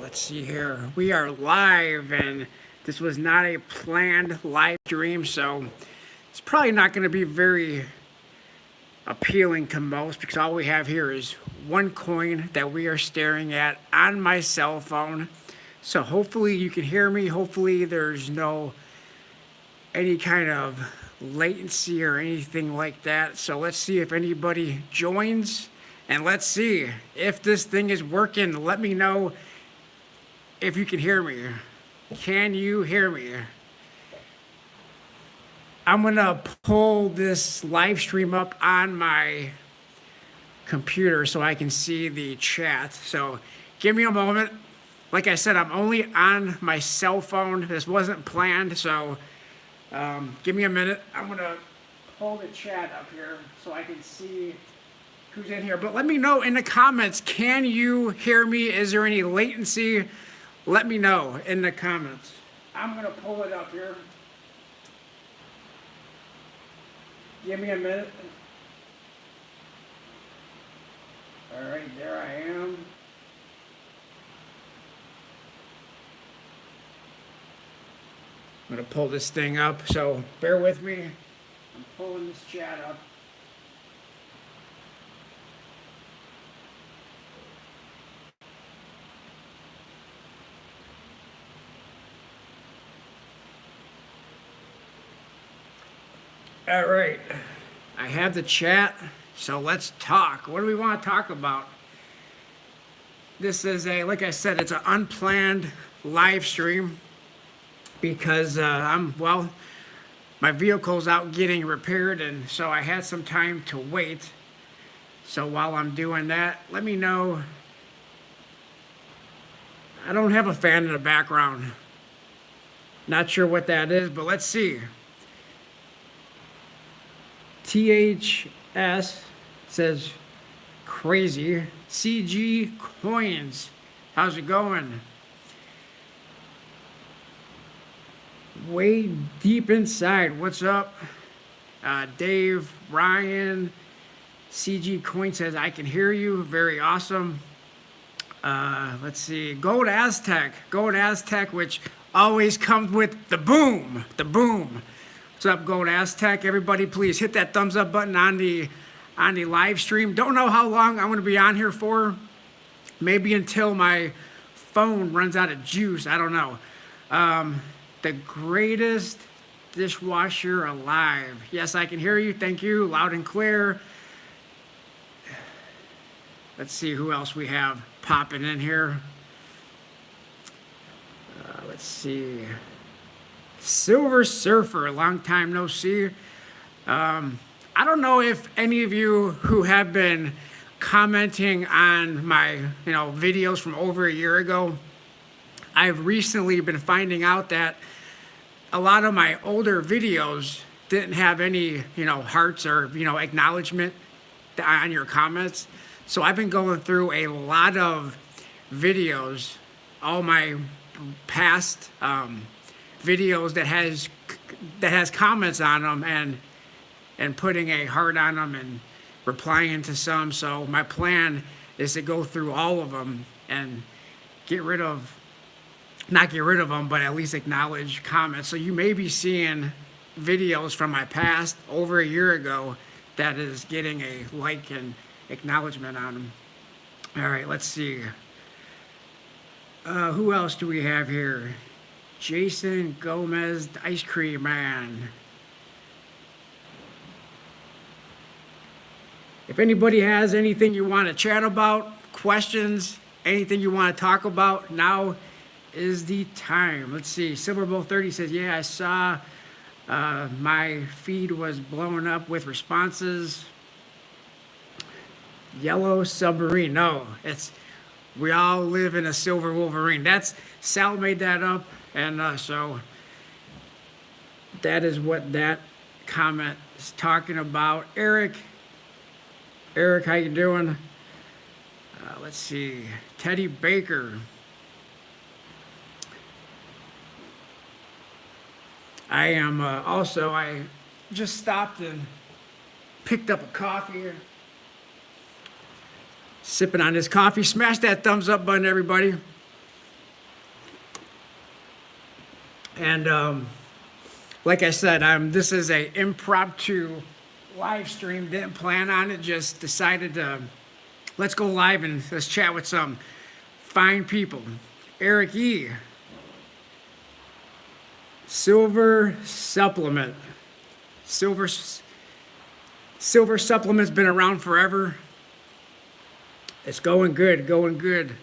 Let's see here. We are live, and this was not a planned live stream, so it's probably not going to be very appealing to most because all we have here is one coin that we are staring at on my cell phone. So hopefully you can hear me. Hopefully there's no any kind of latency or anything like that. So let's see if anybody joins, and let's see if this thing is working. Let me know if you can hear me. Can you hear me? I'm gonna pull this live stream up on my computer so I can see the chat. So give me a moment. Like I said, I'm only on my cell phone. This wasn't planned, so give me a minute. I'm gonna pull the chat up here so I can see who's in here. But let me know in the comments, can you hear me? Is there any latency? Let me know in the comments. I'm gonna pull it up here. Give me a minute. All right, there I am. I'm gonna pull this thing up, so bear with me. I'm pulling this chat up. All right, I have the chat, so let's talk. What do we want to talk about? This is like I said, it's an unplanned live stream because my vehicle's out getting repaired, and so I had some time to wait. So while I'm doing that, let me know. I don't have a fan in the background. Not sure what that is, but let's see. THS says crazy. CG Coins, how's it going? Way deep inside, what's up? Dave, Ryan, CG Coin says I can hear you, very awesome. Let's see, Gold Aztec, which always comes with the boom. What's up, Gold Aztec? Everybody, please hit that thumbs up button on the live stream. Don't know how long I'm going to be on here for. Maybe until my phone runs out of juice. I don't know. The greatest dishwasher alive. Yes, I can hear you. Thank you. Loud and clear. Let's see who else we have popping in here. Let's see. Silver Surfer, long time no see. I don't know if any of you who have been commenting on my videos from over a year ago, I've recently been finding out that a lot of my older videos didn't have any hearts or acknowledgement on your comments. So I've been going through a lot of videos, all my past videos that has comments on them and putting a heart on them and replying to some. So my plan is to go through all of them and not get rid of them, but at least acknowledge comments. So you may be seeing videos from my past over a year ago that is getting a like and acknowledgement on them. All right, let's see. Who else do we have here? Jason Gomez, the Ice Cream Man. If anybody has anything you want to chat about, questions, anything you want to talk about, now is the time. Let's see. Silverbow 30 says, yeah, I saw my feed was blowing up with responses. Yellow Submarine. No, we all live in a silver Wolverine. Sal made that up. And so that is what that comment is talking about. Eric, how you doing? Let's see. Teddy Baker. I am I just stopped and picked up a coffee here. Sipping on this coffee. Smash that thumbs up button, everybody. And like I said, this is a impromptu live stream. Didn't plan on it. Just decided to let's go live and let's chat with some fine people. Eric E. Silver supplement. Silver supplement's been around forever. It's going good, going good.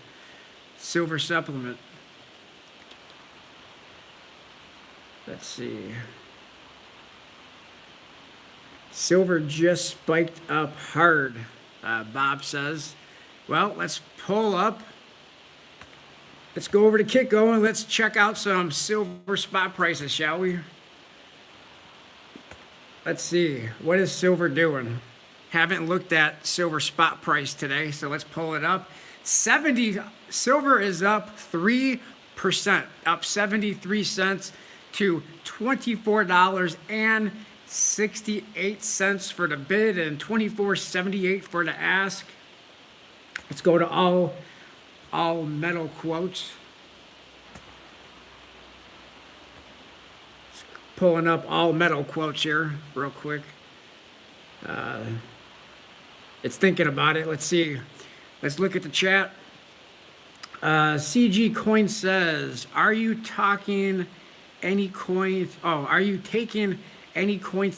Silver supplement. Let's see. Silver just spiked up hard, Bob says. Well, let's pull up. Let's go over to Kitco and let's check out some silver spot prices, shall we? Let's see. What is silver doing? Haven't looked at silver spot price today, so let's pull it up. Silver is up 3%, up 73 cents to $24.68 for the bid and $24.78 for the ask. Let's go to all metal quotes. Pulling up all metal quotes here real quick. It's thinking about it. Let's see. Let's look at the chat. CG Coin says, are you taking any coins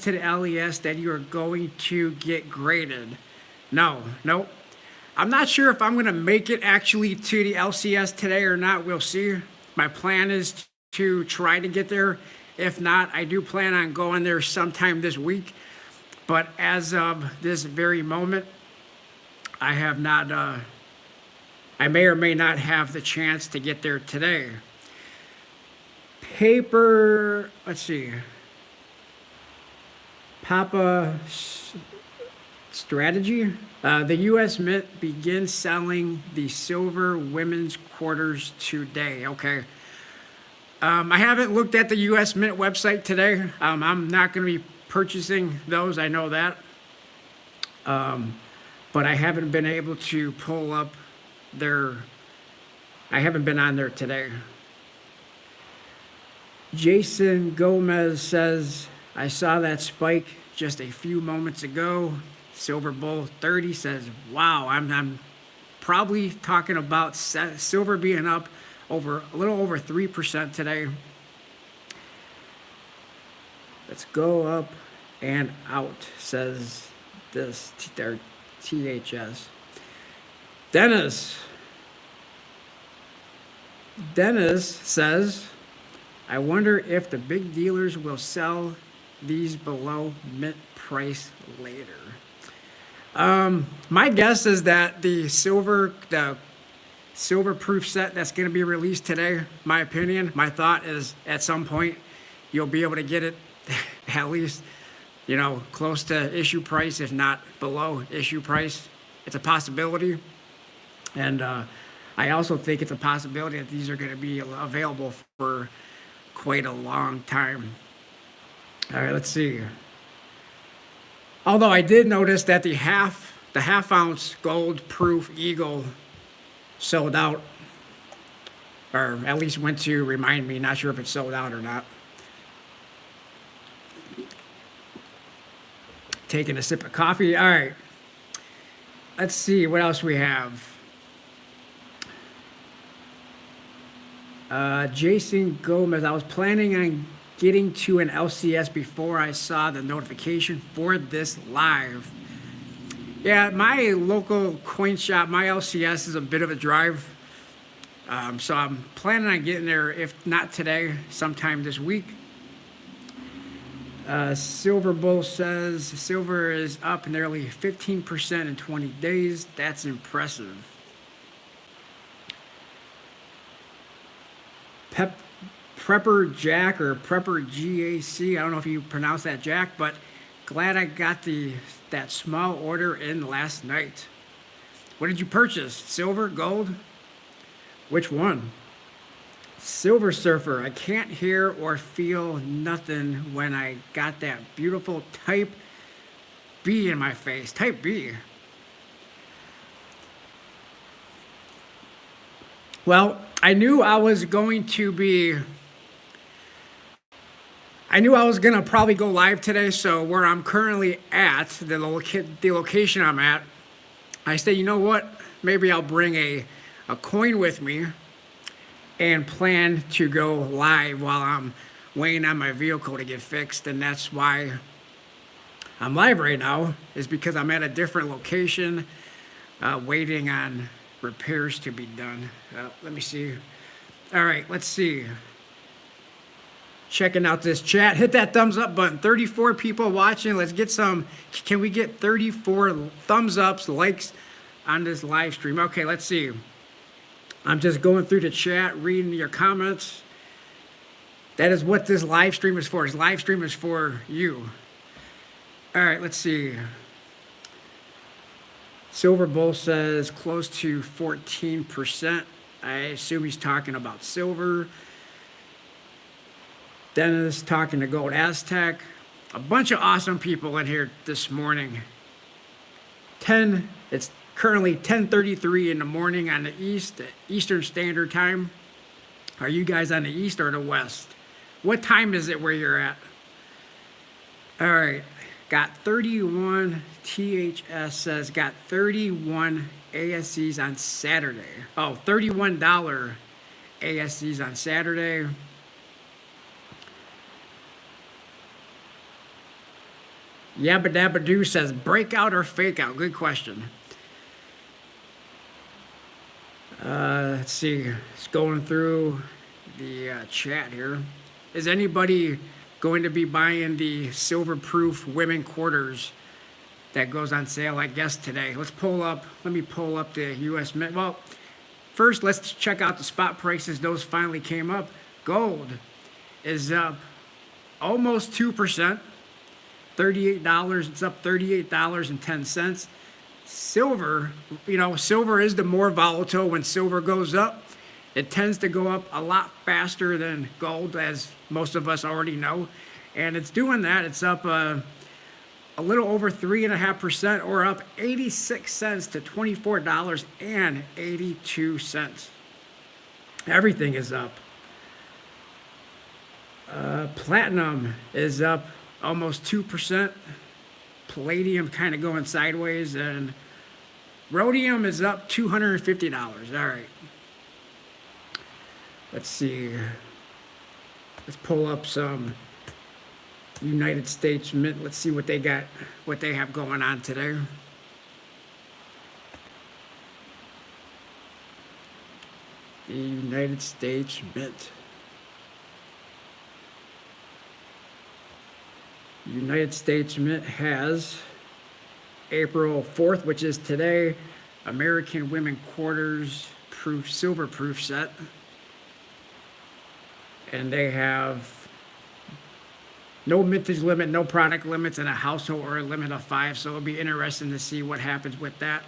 to the LES that you are going to get graded? No, nope. I'm not sure if I'm going to make it actually to the LCS today or not. We'll see. My plan is to try to get there. If not, I do plan on going there sometime this week. But as of this very moment, I have not, I may or may not have the chance to get there today. Paper, let's see. Papa Strategy. The U.S. Mint begins selling the silver women's quarters today. Okay. I haven't looked at the U.S. Mint website today. I'm not going to be purchasing those. I know that. But I haven't been able to pull up I haven't been on there today. Jason Gomez says, I saw that spike just a few moments ago. Silver Bull 30 says, wow, I'm probably talking about silver being up a little over 3% today. Let's go up and out, says this THS. Dennis says, I wonder if the big dealers will sell these below mint price later. My guess is that the silver proof set that's going to be released today, my opinion, my thought is at some point you'll be able to get it at least, close to issue price, if not below issue price. It's a possibility. And I also think it's a possibility that these are going to be available for quite a long time. All right, let's see. Although I did notice that the half ounce gold proof Eagle sold out, or at least went to remind me. Not sure if it's sold out or not. Taking a sip of coffee. All right. Let's see what else we have. Jason Gomez, I was planning on getting to an LCS before I saw the notification for this live. Yeah, my local coin shop, my LCS is a bit of a drive. So I'm planning on getting there, if not today, sometime this week. Silver Bull says silver is up nearly 15% in 20 days. That's impressive. Prepper Jack or Prepper GAC, I don't know if you pronounce that Jack, but glad I got that small order in last night. What did you purchase? Silver, gold? Which one? Silver Surfer, I can't hear or feel nothing when I got that beautiful type B in my face. Type B. Well, I knew I was going to be I knew I was gonna probably go live today, so where I'm currently at, the location I'm at, I said, you know what? Maybe I'll bring a coin with me and plan to go live while I'm waiting on my vehicle to get fixed, and that's why I'm live right now, is because I'm at a different location, waiting on repairs to be done. Let me see. All right, let's see. Checking out this chat. Hit that thumbs up button. 34 people watching. Let's get some. Can we get 34 thumbs ups, likes on this live stream? Okay, let's see. I'm just going through the chat, reading your comments. That is what this live stream is for. This live stream is for you. All right, let's see. Silver Bull says close to 14%. I assume he's talking about silver. Dennis talking to Gold Aztec. A bunch of awesome people in here this morning. It's currently 10:33 in the morning on the Eastern Standard Time. Are you guys on the East or the West? What time is it where you're at? All right, got 31, THS says got 31 ASCs on Saturday. Oh, $31 ASCs on Saturday. Yabba Dabba Doo says breakout or fake out? Good question. Let's see. It's going through the chat here. Is anybody going to be buying the silver-proof women quarters that goes on sale, I guess, today? Let me pull up the U.S. Mint. Well, first, let's check out the spot prices. Those finally came up. Gold is up almost 2%. $38, it's up $38.10. Silver, silver is the more volatile. When silver goes up, it tends to go up a lot faster than gold, as most of us already know. And it's doing that. It's up a little over 3.5%, or up 86 cents to $24.82. Everything is up. Platinum is up almost 2%. Palladium kind of going sideways, and rhodium is up $250. All right. Let's see. Let's pull up some United States Mint. Let's see what they have going on today. The United States Mint. United States Mint has April 4th, which is today, American Women Quarters proof, silver proof set. And they have no mintage limit, no product limits, and a household or a limit of 5. So it'll be interesting to see what happens with that.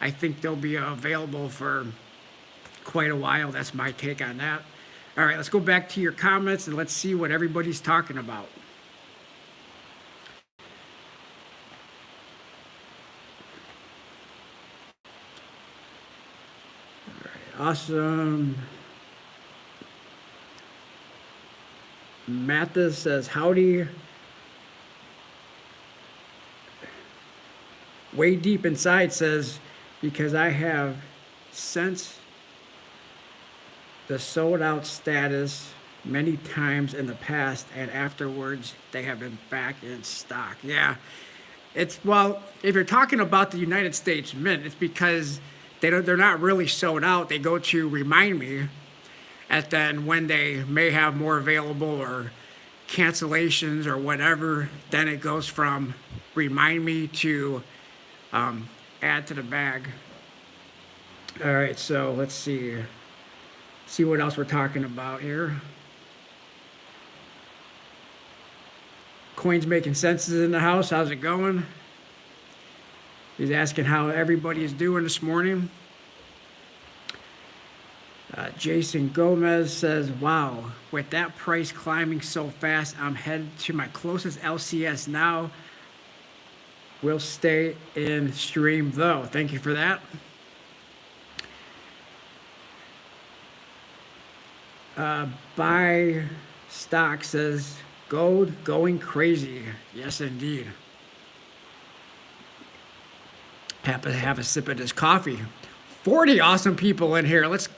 I think they'll be available for quite a while. That's my take on that. All right, let's go back to your comments and let's see what everybody's talking about. Awesome. Mathis says, howdy. Way deep inside says, because I have sensed the sold out status many times in the past, and afterwards they have been back in stock. Yeah. If you're talking about the United States Mint, it's because they're not really sold out. They go to Remind Me, and then when they may have more available or cancellations or whatever, then it goes from Remind Me to add to the bag. All right, so let's see what else we're talking about here. Coins Making Sense is in the house. How's it going? He's asking how everybody is doing this morning. Jason Gomez says, wow, with that price climbing so fast, I'm headed to my closest LCS now. We'll stay in stream though. Thank you for that. Buy stock says, Gold going crazy. Yes, indeed. Have a sip of this coffee. 40 awesome people in here. Let's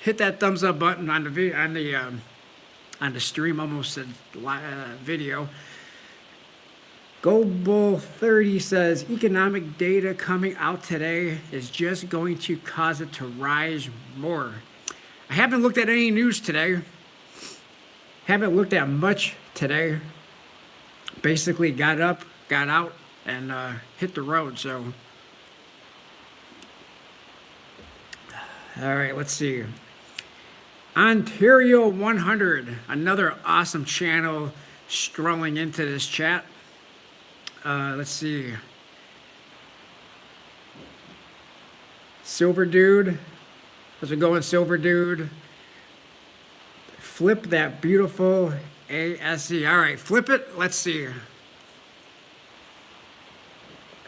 hit that thumbs up button on the stream. Almost said video. Gold Bull 30 says economic data coming out today is just going to cause it to rise more. I haven't looked at any news today. Haven't looked at much today. Basically got up, got out, and hit the road. So, all right, let's see. Ontario 100, another awesome channel strolling into this chat. Let's see. Silver Dude. How's it going, Silver Dude? Flip that beautiful ASE. All right, flip it. Let's see.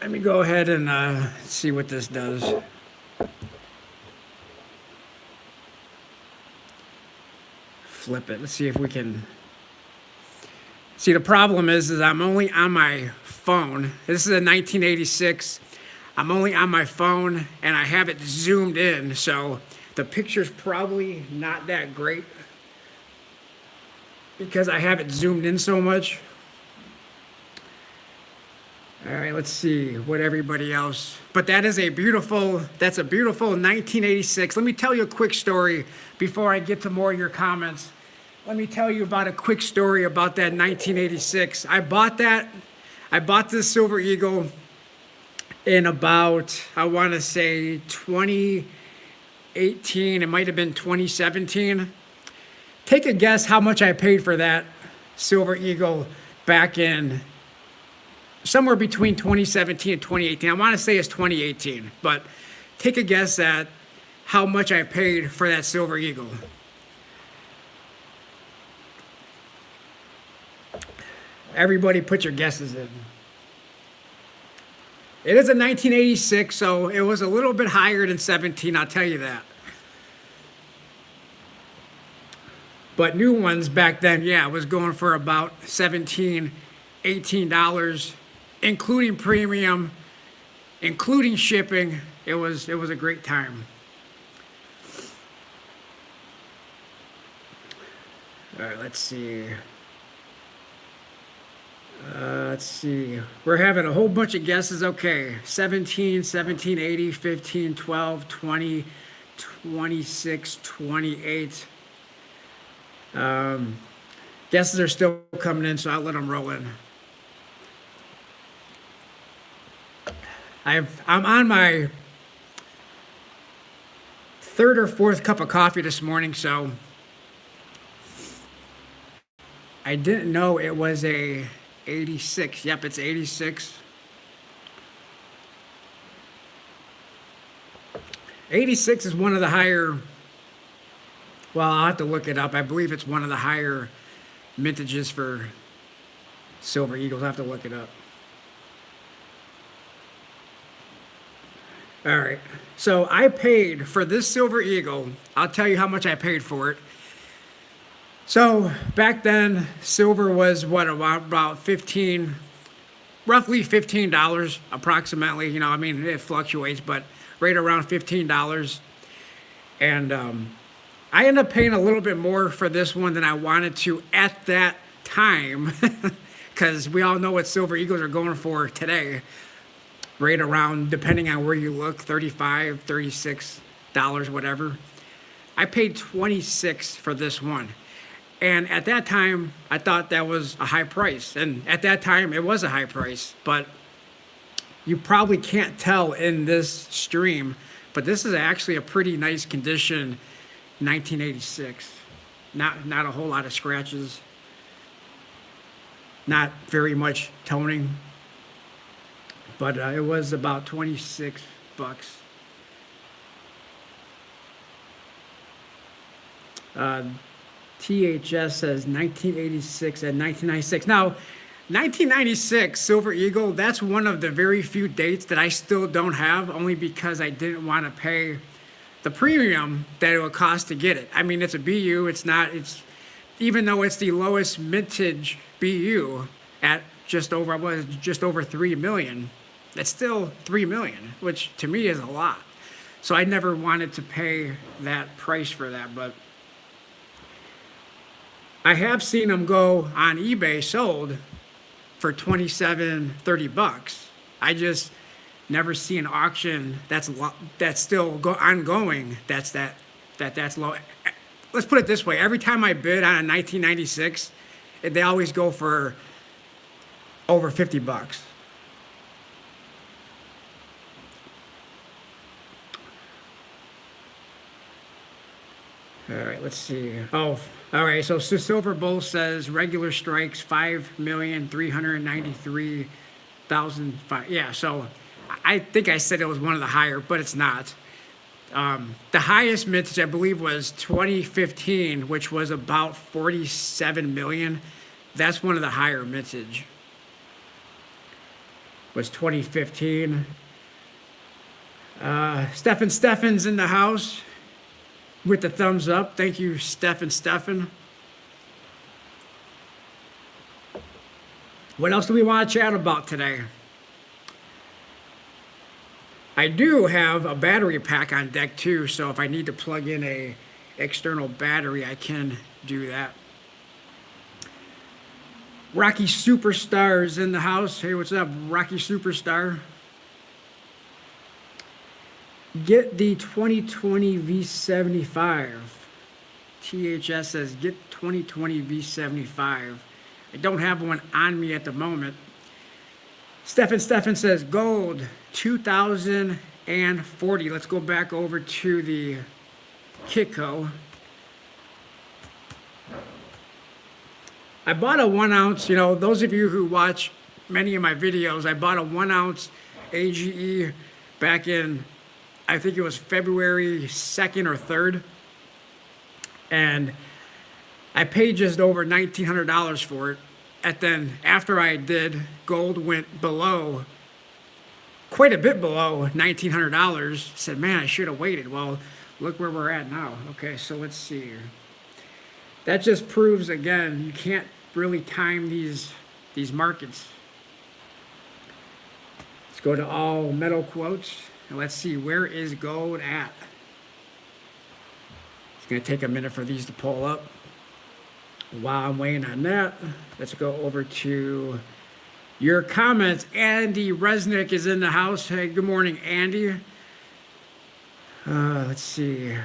Let me go ahead and see what this does. Flip it. Let's see if we can. See, the problem is I'm only on my phone. This is a 1986. I'm only on my phone and I have it zoomed in, so the picture's probably not that great because I have it zoomed in so much. All right, let's see what everybody else. But that's a beautiful 1986. Let me tell you a quick story before I get to more of your comments. Let me tell you about a quick story about that 1986. I bought this Silver Eagle in about, I want to say 2018. It might have been 2017. Take a guess how much I paid for that Silver Eagle back in somewhere between 2017 and 2018. I want to say it's 2018, but take a guess at how much I paid for that Silver Eagle. Everybody put your guesses in. It is a 1986, so it was a little bit higher than 17, I'll tell you that. But new ones back then, yeah, was going for about $17, $18, including premium, including shipping. It was a great time. All right, let's see. We're having a whole bunch of guesses. Okay, 17, 1780, 15, 12, 20, 26, 28. Guesses are still coming in, so I'll let them roll in. I'm on my third or fourth cup of coffee this morning, so I didn't know it was a 86. Yep, it's 86. 86 is one of the higher, well, I'll have to look it up. I believe it's one of the higher mintages for Silver Eagles. I'll have to look it up. All right. So I paid for this Silver Eagle. I'll tell you how much I paid for it. So back then, silver was what, about roughly $15 approximately. You know, I mean, it fluctuates, but right around $15. And I ended up paying a little bit more for this one than I wanted to at that time, because we all know what Silver Eagles are going for today. Right around, depending on where you look, $35, $36, whatever. I paid $26 for this one. And at that time, I thought that was a high price. And at that time, it was a high price. But you probably can't tell in this stream, but this is actually a pretty nice condition 1986. Not a whole lot of scratches. Not very much toning. But it was about $26. THS says 1986 and 1996. Now, 1996 Silver Eagle, that's one of the very few dates that I still don't have, only because I didn't want to pay the premium that it would cost to get it. I mean, it's a BU, it's even though it's the lowest mintage BU at just over 3 million. That's still 3 million, which to me is a lot. So I never wanted to pay that price for that, but I have seen them go on eBay sold for 27, 30 bucks. I just never see an auction that's still ongoing. That's low. Let's put it this way: every time I bid on a 1996, they always go for over 50 bucks. All right, let's see. Oh, all right. So Silver Bull says regular strikes 5,393,000. Yeah. So I think I said it was one of the higher, but it's not. The highest mintage I believe was 2015, which was about 47 million. That's one of the higher mintage. Was 2015. Stefan's in the house with the thumbs up. Thank you, Stefan. What else do we want to chat about today? I do have a battery pack on deck too, so if I need to plug in a external battery, I can do that. Rocky Superstar is in the house. Hey, what's up, Rocky Superstar? Get the 2020 V75. THS says get 2020 V75. I don't have one on me at the moment. Stefan says gold 2040. Let's go back over to the Kitco. I bought a 1 ounce, those of you who watch many of my videos, I bought a 1 ounce AGE back in, I think it was February 2nd or 3rd. And I paid just over $1,900 for it. And then after I did, gold went below, quite a bit below $1,900. Said, man, I should have waited. Well, look where we're at now. Okay, so let's see here. That just proves, again, you can't really time these markets. Let's go to all metal quotes. And let's see, where is gold at? It's going to take a minute for these to pull up. While I'm waiting on that, let's go over to your comments. Andy Resnick is in the house. Hey, good morning, Andy. Let's see.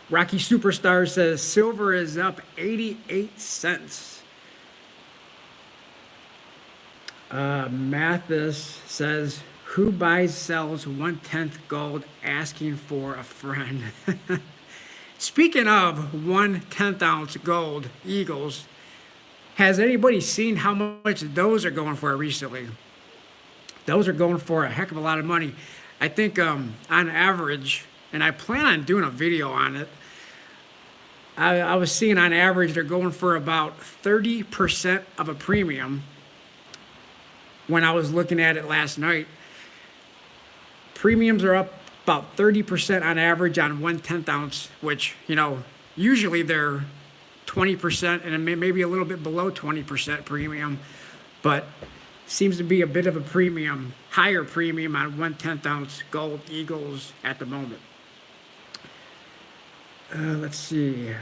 Rocky Superstar says silver is up 88 cents. Mathis says, who buys, sells 1/10 gold asking for a friend? Speaking of 1/10 ounce gold Eagles, has anybody seen how much those are going for recently? Those are going for a heck of a lot of money. I think on average, and I plan on doing a video on it, I was seeing on average they're going for about 30% of a premium when I was looking at it last night. Premiums are up about 30% on average on 1/10 ounce, which, usually they're 20% and maybe a little bit below 20% premium, but seems to be a bit of a premium, higher premium on 1/10 ounce gold Eagles at the moment. Let's see.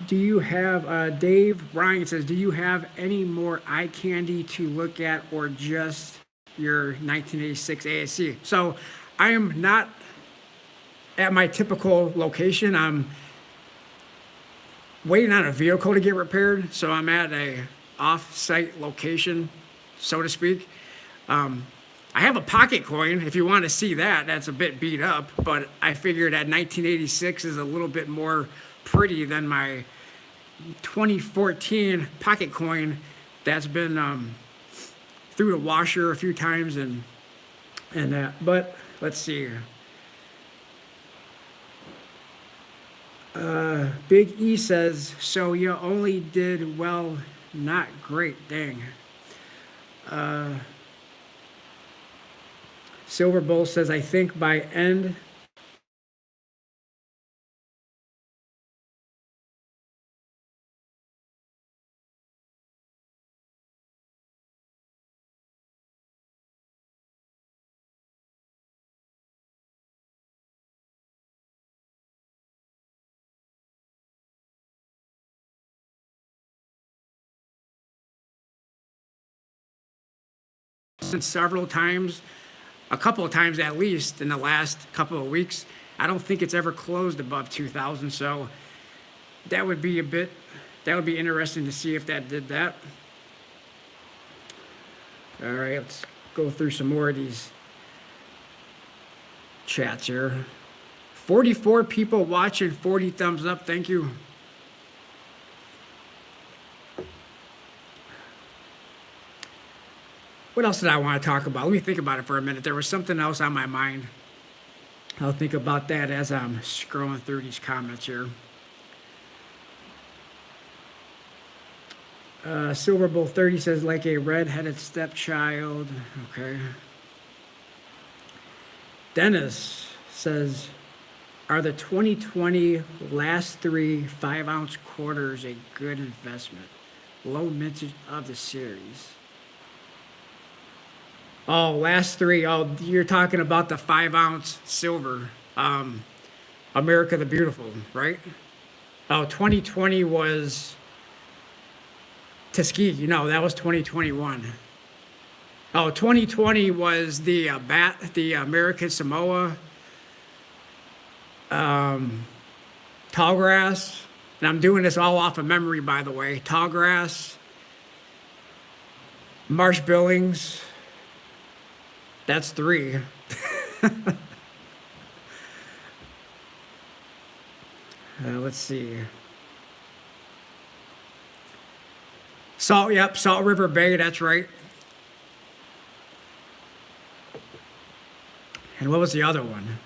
Do you have, Dave Ryan says, do you have any more eye candy to look at or just your 1986 ASC? So I am not at my typical location. I'm waiting on a vehicle to get repaired. So I'm at a off-site location, so to speak. I have a pocket coin. If you want to see that, that's a bit beat up, but I figured that 1986 is a little bit more pretty than my 2014 pocket coin that's been through the washer a few times and that. But let's see here. Big E says, so you only did well, not great. Dang. Silver Bull says, I think by end several times, a couple of times at least in the last couple of weeks. I don't think it's ever closed above 2,000, so that would be interesting to see if that did that. All right, let's go through some more of these chats here. 44 people watching, 40 thumbs up. Thank you. What else did I want to talk about? Let me think about it for a minute. There was something else on my mind. I'll think about that as I'm scrolling through these comments here. Silver Bull 30 says, like a red-headed stepchild. Okay. Dennis says, are the 2020 last 3 5-ounce quarters a good investment? Low mintage of the series. Oh, last 3. Oh, you're talking about the 5-ounce silver. America the Beautiful, right? Oh, 2020 was Tuskegee. No, that was 2021. Oh, 2020 was the the American Samoa, Tallgrass, and I'm doing this all off of memory, by the way. Tallgrass, Marsh Billings. That's 3. Let's see. Salt River Bay, that's right. And what was the other one?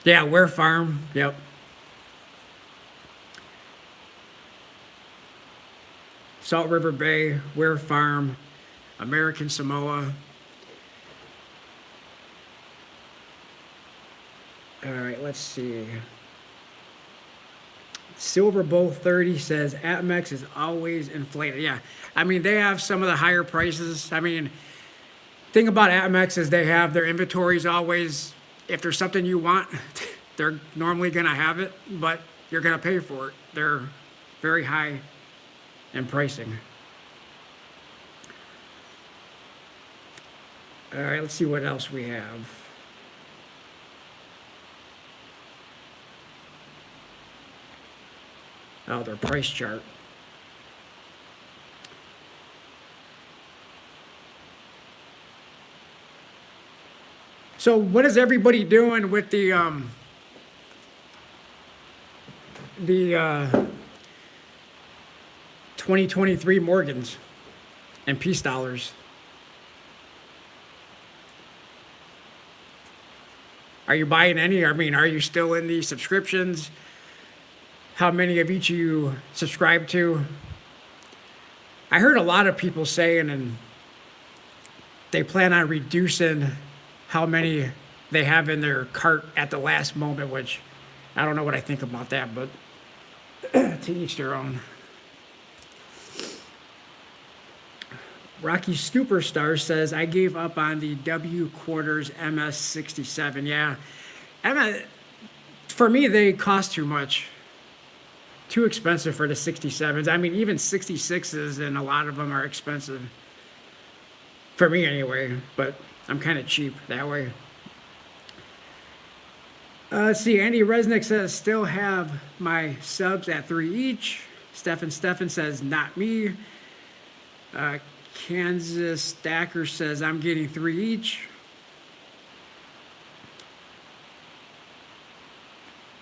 Yeah, Ware Farm, yep. Salt River Bay, Ware Farm, American Samoa. All right, let's see. Silver Bull 30 says Atmex is always inflated. Yeah, I mean, they have some of the higher prices. I mean, thing about Atmex is they have their inventories always, if there's something you want, they're normally going to have it, but you're going to pay for it. They're very high in pricing. All right, let's see what else we have. Oh, their price chart. So what is everybody doing with the 2023 Morgans and peace dollars? Are you buying any? I mean, are you still in the subscriptions? How many of each of you subscribe to? I heard a lot of people saying, and they plan on reducing how many they have in their cart at the last moment, which I don't know what I think about that, but to each their own. Rocky Superstar says, I gave up on the W Quarters MS67. Yeah, for me, they cost too much. Too expensive for the 67s. I mean, even 66s, and a lot of them are expensive. For me, anyway, but I'm kind of cheap that way. Let's see, Andy Resnick says, still have my subs at 3 each. Stefan says, not me. Kansas Stacker says, I'm getting 3 each.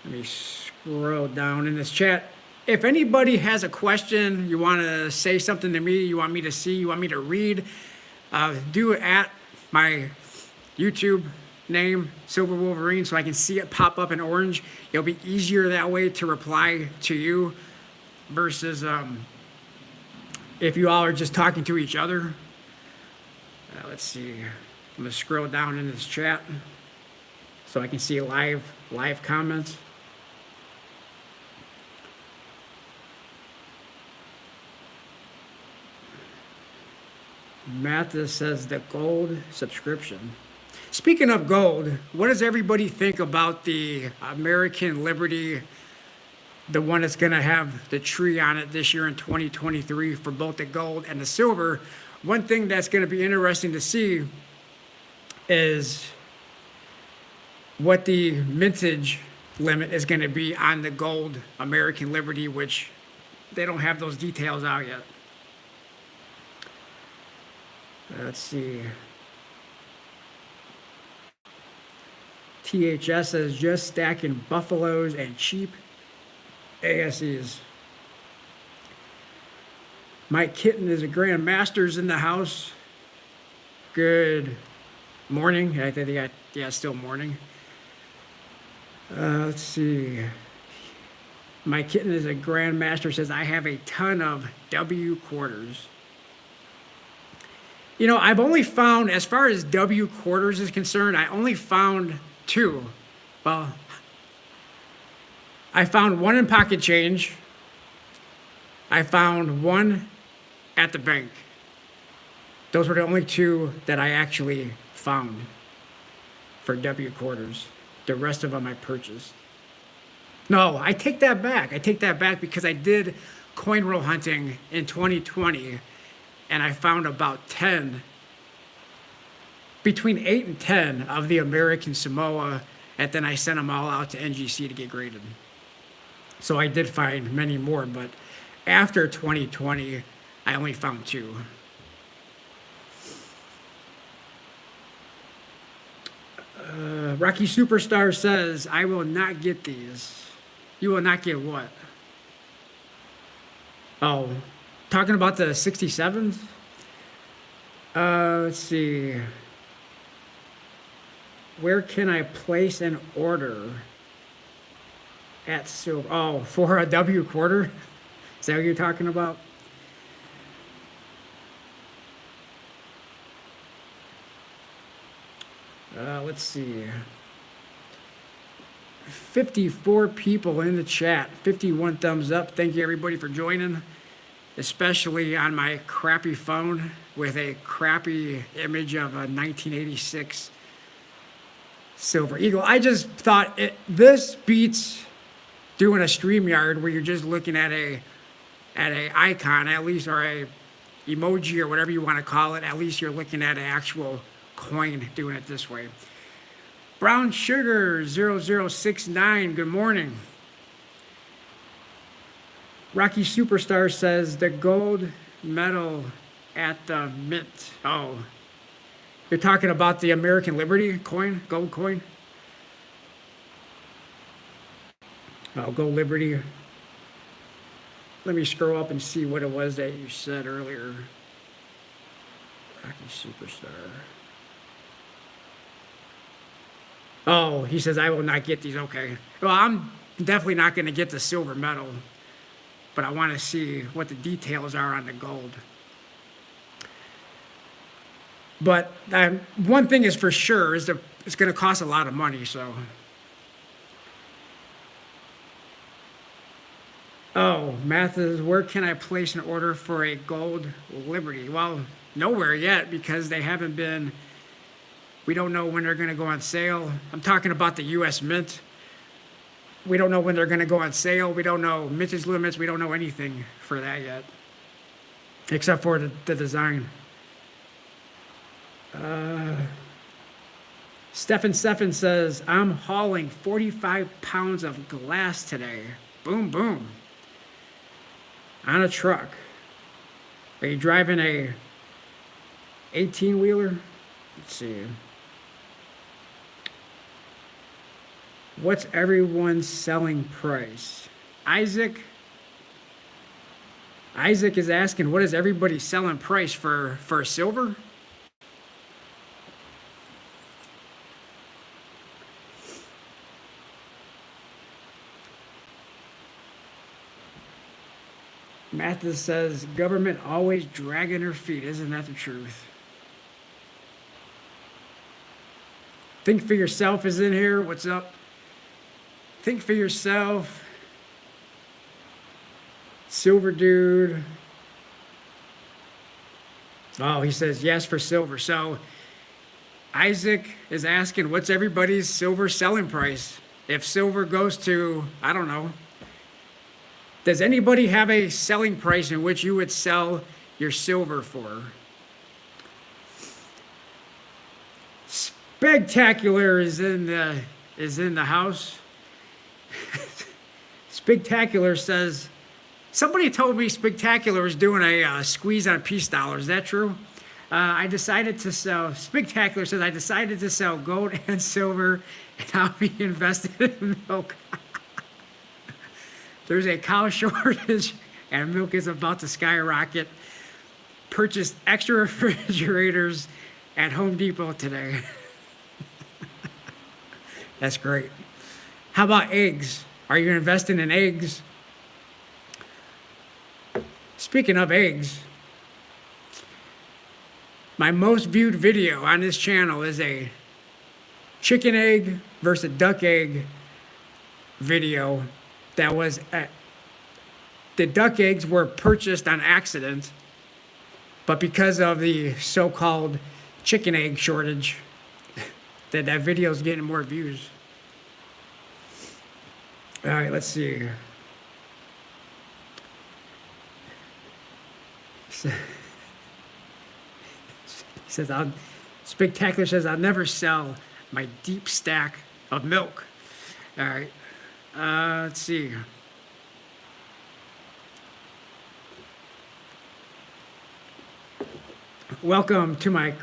Let me scroll down in this chat. If anybody has a question, you want to say something to me, you want me to see, you want me to read, do it at my YouTube name, Silver Wolverine, so I can see it pop up in orange. It'll be easier that way to reply to you versus if you all are just talking to each other. Let's see. I'm going to scroll down in this chat so I can see live comments. Mathis says the gold subscription. Speaking of gold, what does everybody think about the American Liberty, the one that's going to have the tree on it this year in 2023 for both the gold and the silver? one thing that's going to be interesting to see is what the mintage limit is going to be on the gold American Liberty, which they don't have those details out yet. Let's see. THS says just stacking Buffaloes and cheap ASEs. Mike Kitten is a Grand Masters in the house. Good morning. I think still morning. Let's see. Mike Kitten is a Grand Master, says I have a ton of W quarters. You know, I've only found, as far as W quarters is concerned, I only found two. Well, I found one in pocket change. I found one at the bank. Those were the only two that I actually found for W quarters. The rest of them I purchased. No, I take that back. I take that back because I did coin roll hunting in 2020 and I found about 10, between 8 and 10 of the American Samoa, and then I sent them all out to NGC to get graded. So I did find many more, but after 2020, I only found two. Rocky Superstar says, I will not get these. You will not get what? Oh, talking about the 67s? Let's see. Where can I place an order at silver? Oh, for a W quarter? Is that what you're talking about? Let's see. 54 people in the chat, 51 thumbs up. Thank you everybody for joining, especially on my crappy phone with a crappy image of a 1986 Silver Eagle. I just thought this beats doing a StreamYard where you're just looking at a icon, at least, or a emoji or whatever you want to call it. At least you're looking at an actual coin doing it this way. Brown Sugar 0069, good morning. Rocky Superstar says the gold medal at the mint. Oh, you're talking about the American Liberty coin, gold coin? Oh, Gold Liberty. Let me scroll up and see what it was that you said earlier. Rocky Superstar. Oh, he says, I will not get these. Okay. Well, I'm definitely not going to get the silver medal, but I want to see what the details are on the gold. But one thing is for sure is that it's going to cost a lot of money, so. Oh, Mathis, where can I place an order for a gold Liberty? Well, nowhere yet because they haven't been. We don't know when they're going to go on sale. I'm talking about the U.S. Mint. We don't know when they're going to go on sale. We don't know mintage limits. We don't know anything for that yet, except for the design. Stephen says, I'm hauling 45 pounds of glass today. Boom, boom. On a truck. Are you driving a 18-wheeler? Let's see. What's everyone's selling price? Isaac is asking, what is everybody's selling price for silver? Mathis says, government always dragging her feet. Isn't that the truth? Think for yourself is in here. What's up? Think for yourself. Silver dude. Oh, he says yes for silver. So Isaac is asking, what's everybody's silver selling price? If silver goes to, I don't know. Does anybody have a selling price in which you would sell your silver for? Spectacular is in the house. Spectacular says, somebody told me Spectacular is doing a squeeze on peace dollar. Is that true? I decided to sell, Spectacular says, I decided to sell gold and silver, and I'll be invested in milk. There's a cow shortage, and milk is about to skyrocket. Purchased extra refrigerators at Home Depot today. That's great. How about eggs? Are you investing in eggs? Speaking of eggs, my most viewed video on this channel is a chicken egg versus duck egg video that was the duck eggs were purchased on accident, but because of the so-called chicken egg shortage, that video is getting more views. All right, let's see. Spectacular says, I'll never sell my deep stack of milk. All right, let's see. Welcome to my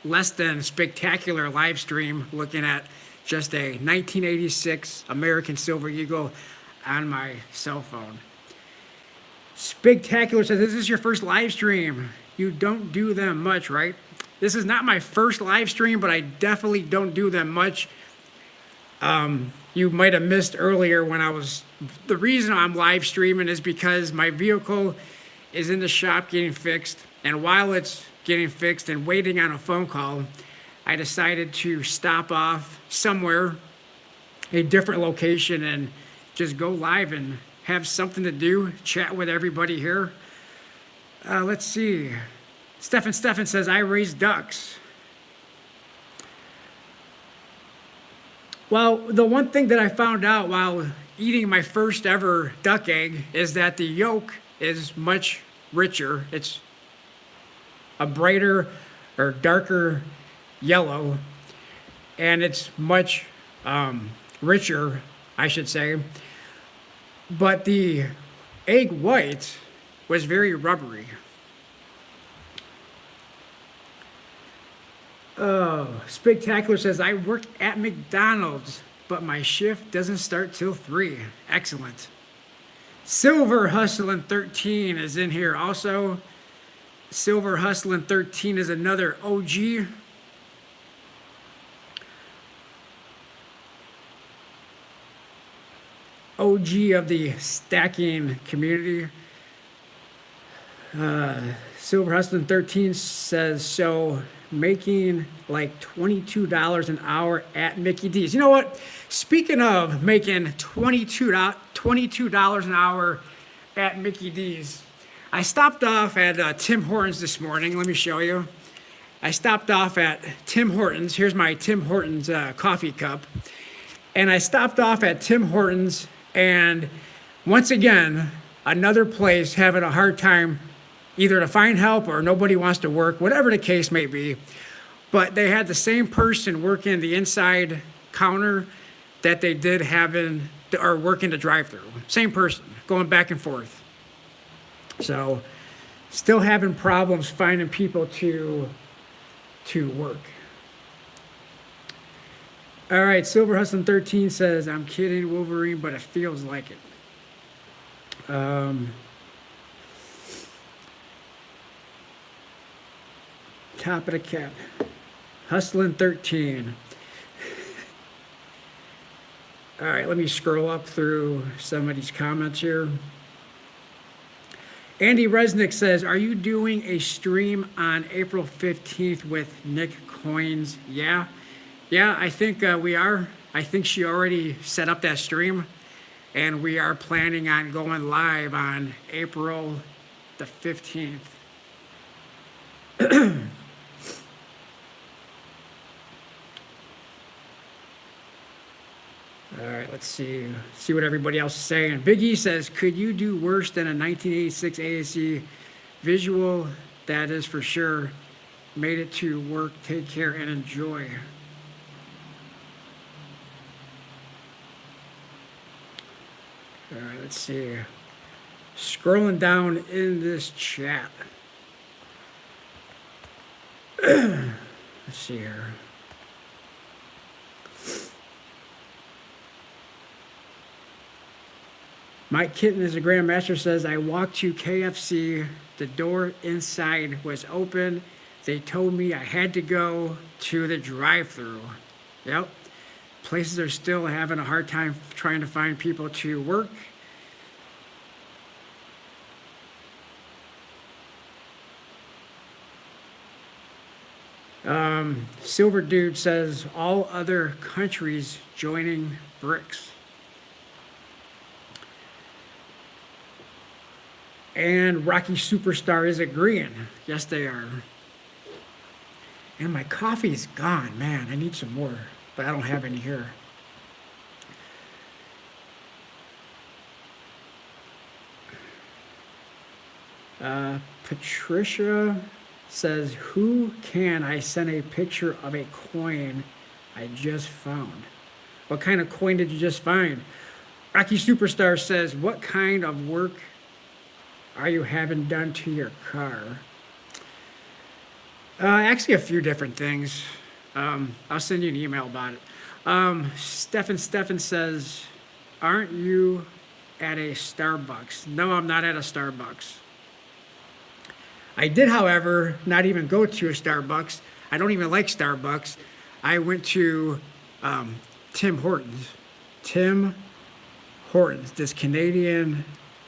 less than spectacular live stream looking at just a 1986 American Silver Eagle on my cell phone. Spectacular says, this is your first live stream. You don't do them much, right? This is not my first live stream, but I definitely don't do them much. You might have missed earlier when the reason I'm live streaming is because my vehicle is in the shop getting fixed. And while it's getting fixed and waiting on a phone call, I decided to stop off somewhere, a different location, and just go live and have something to do, chat with everybody here. Let's see. Stefan says, I raise ducks. Well, the one thing that I found out while eating my first ever duck egg is that the yolk is much richer. It's a brighter or darker yellow, and it's much richer, I should say. But the egg white was very rubbery. Oh, Spectacular says, I work at McDonald's, but my shift doesn't start till 3. Excellent. Silver Hustlin' 13 is in here also. Silver Hustlin' 13 is another OG. OG of the stacking community. Silver Hustlin' 13 says, so making like $22 an hour at Mickey D's. You know what? Speaking of making $22 an hour at Mickey D's, I stopped off at Tim Hortons this morning. Let me show you. I stopped off at Tim Hortons. Here's my Tim Hortons coffee cup. And I stopped off at Tim Hortons, and once again, another place having a hard time either to find help or nobody wants to work, whatever the case may be. But they had the same person working the inside counter that they did working the drive-thru. Same person, going back and forth. So, still having problems finding people to work. All right, Silver Hustlin' 13 says, I'm kidding, Wolverine, but it feels like it. Top of the cap. Hustlin' 13. All right, let me scroll up through some of these comments here. Andy Resnick says, are you doing a stream on April 15th with Nick Coins? Yeah, I think we are. I think she already set up that stream, and we are planning on going live on April the 15th. All right, let's see what everybody else is saying. Big E says, could you do worse than a 1986 ASE visual? That is for sure. made it to work. Take care and enjoy. All right, let's see. Scrolling down in this chat. Let's see here. Mike Kitten is a Grandmaster says, I walked to KFC. The door inside was open. They told me I had to go to the drive-thru. Yep. Places are still having a hard time trying to find people to work. Silver Dude says, all other countries joining BRICS. And Rocky Superstar is agreeing. Yes, they are. And my coffee's gone. Man, I need some more, but I don't have any here. Patricia says, who can I send a picture of a coin I just found? What kind of coin did you just find? Rocky Superstar says, what kind of work are you having done to your car? Actually, a few different things. I'll send you an email about it. Stefan says, aren't you at a Starbucks? No, I'm not at a Starbucks. I did, however, not even go to a Starbucks. I don't even like Starbucks. I went to Tim Hortons. Tim Hortons, this Canadian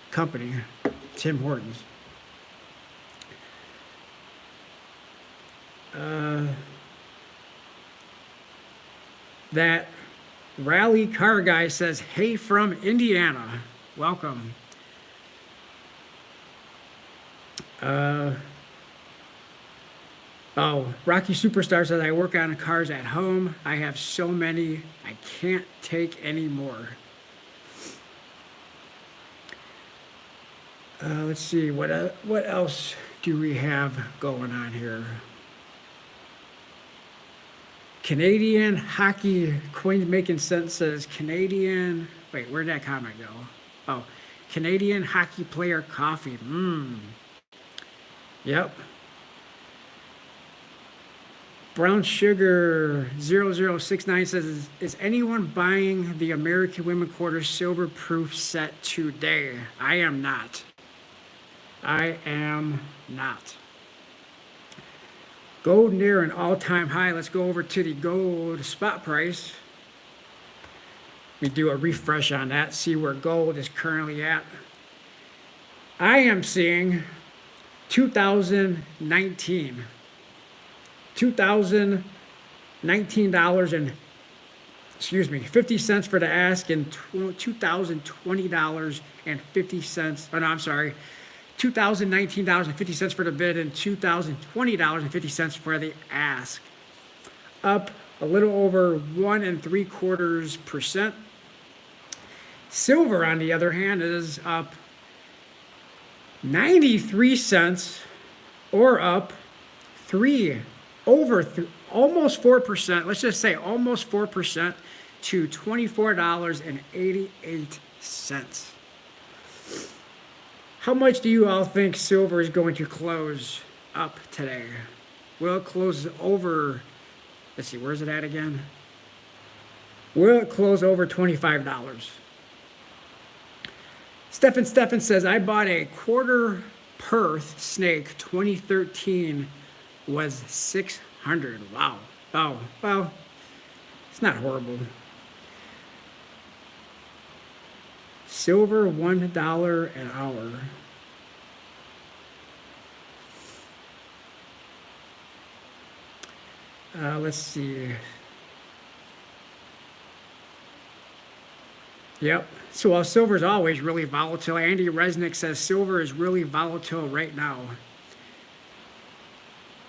company, Tim Hortons. That rally car guy says, hey from Indiana. Welcome. Rocky Superstar says, I work on cars at home. I have so many, I can't take any more. Let's see, what else do we have going on here? Canadian hockey, Coins Making Sense says, Canadian, wait, where'd that comment go? Oh, Canadian hockey player coffee. Yep. Brown Sugar 0069 says, is anyone buying the American Women Quarter Silver Proof set today? I am not. I am not. Gold near an all-time high. Let's go over to the gold spot price. We do a refresh on that, see where gold is currently at. I am seeing 2019 dollars and 50 cents for the ask, and $2,020 and 50 cents. Oh no, I'm sorry. $2,019.50 for the bid and $2,020.50 for the ask. Up a little over 1 3/4%. Silver, on the other hand, is up 93 cents, or up almost 4%. Let's just say almost 4% to $24.88. How much do you all think silver is going to close up today? Will it close over, let's see, where's it at again? Will it close over $25? Stefan says, I bought a quarter Perth snake, 2013, was $600. Wow. Oh, well, it's not horrible. Silver, $1 an hour. Let's see. Yep. So while silver is always really volatile, Andy Resnick says silver is really volatile right now.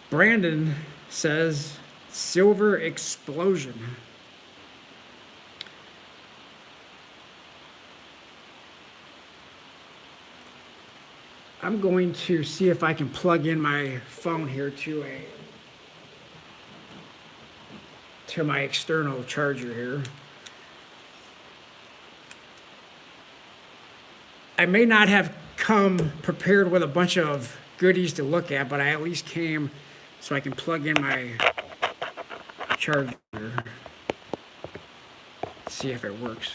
Brandon says silver explosion. I'm going to see if I can plug in my phone here to a to my external charger here. I may not have come prepared with a bunch of goodies to look at, but I at least came so I can plug in my charger. See if it works.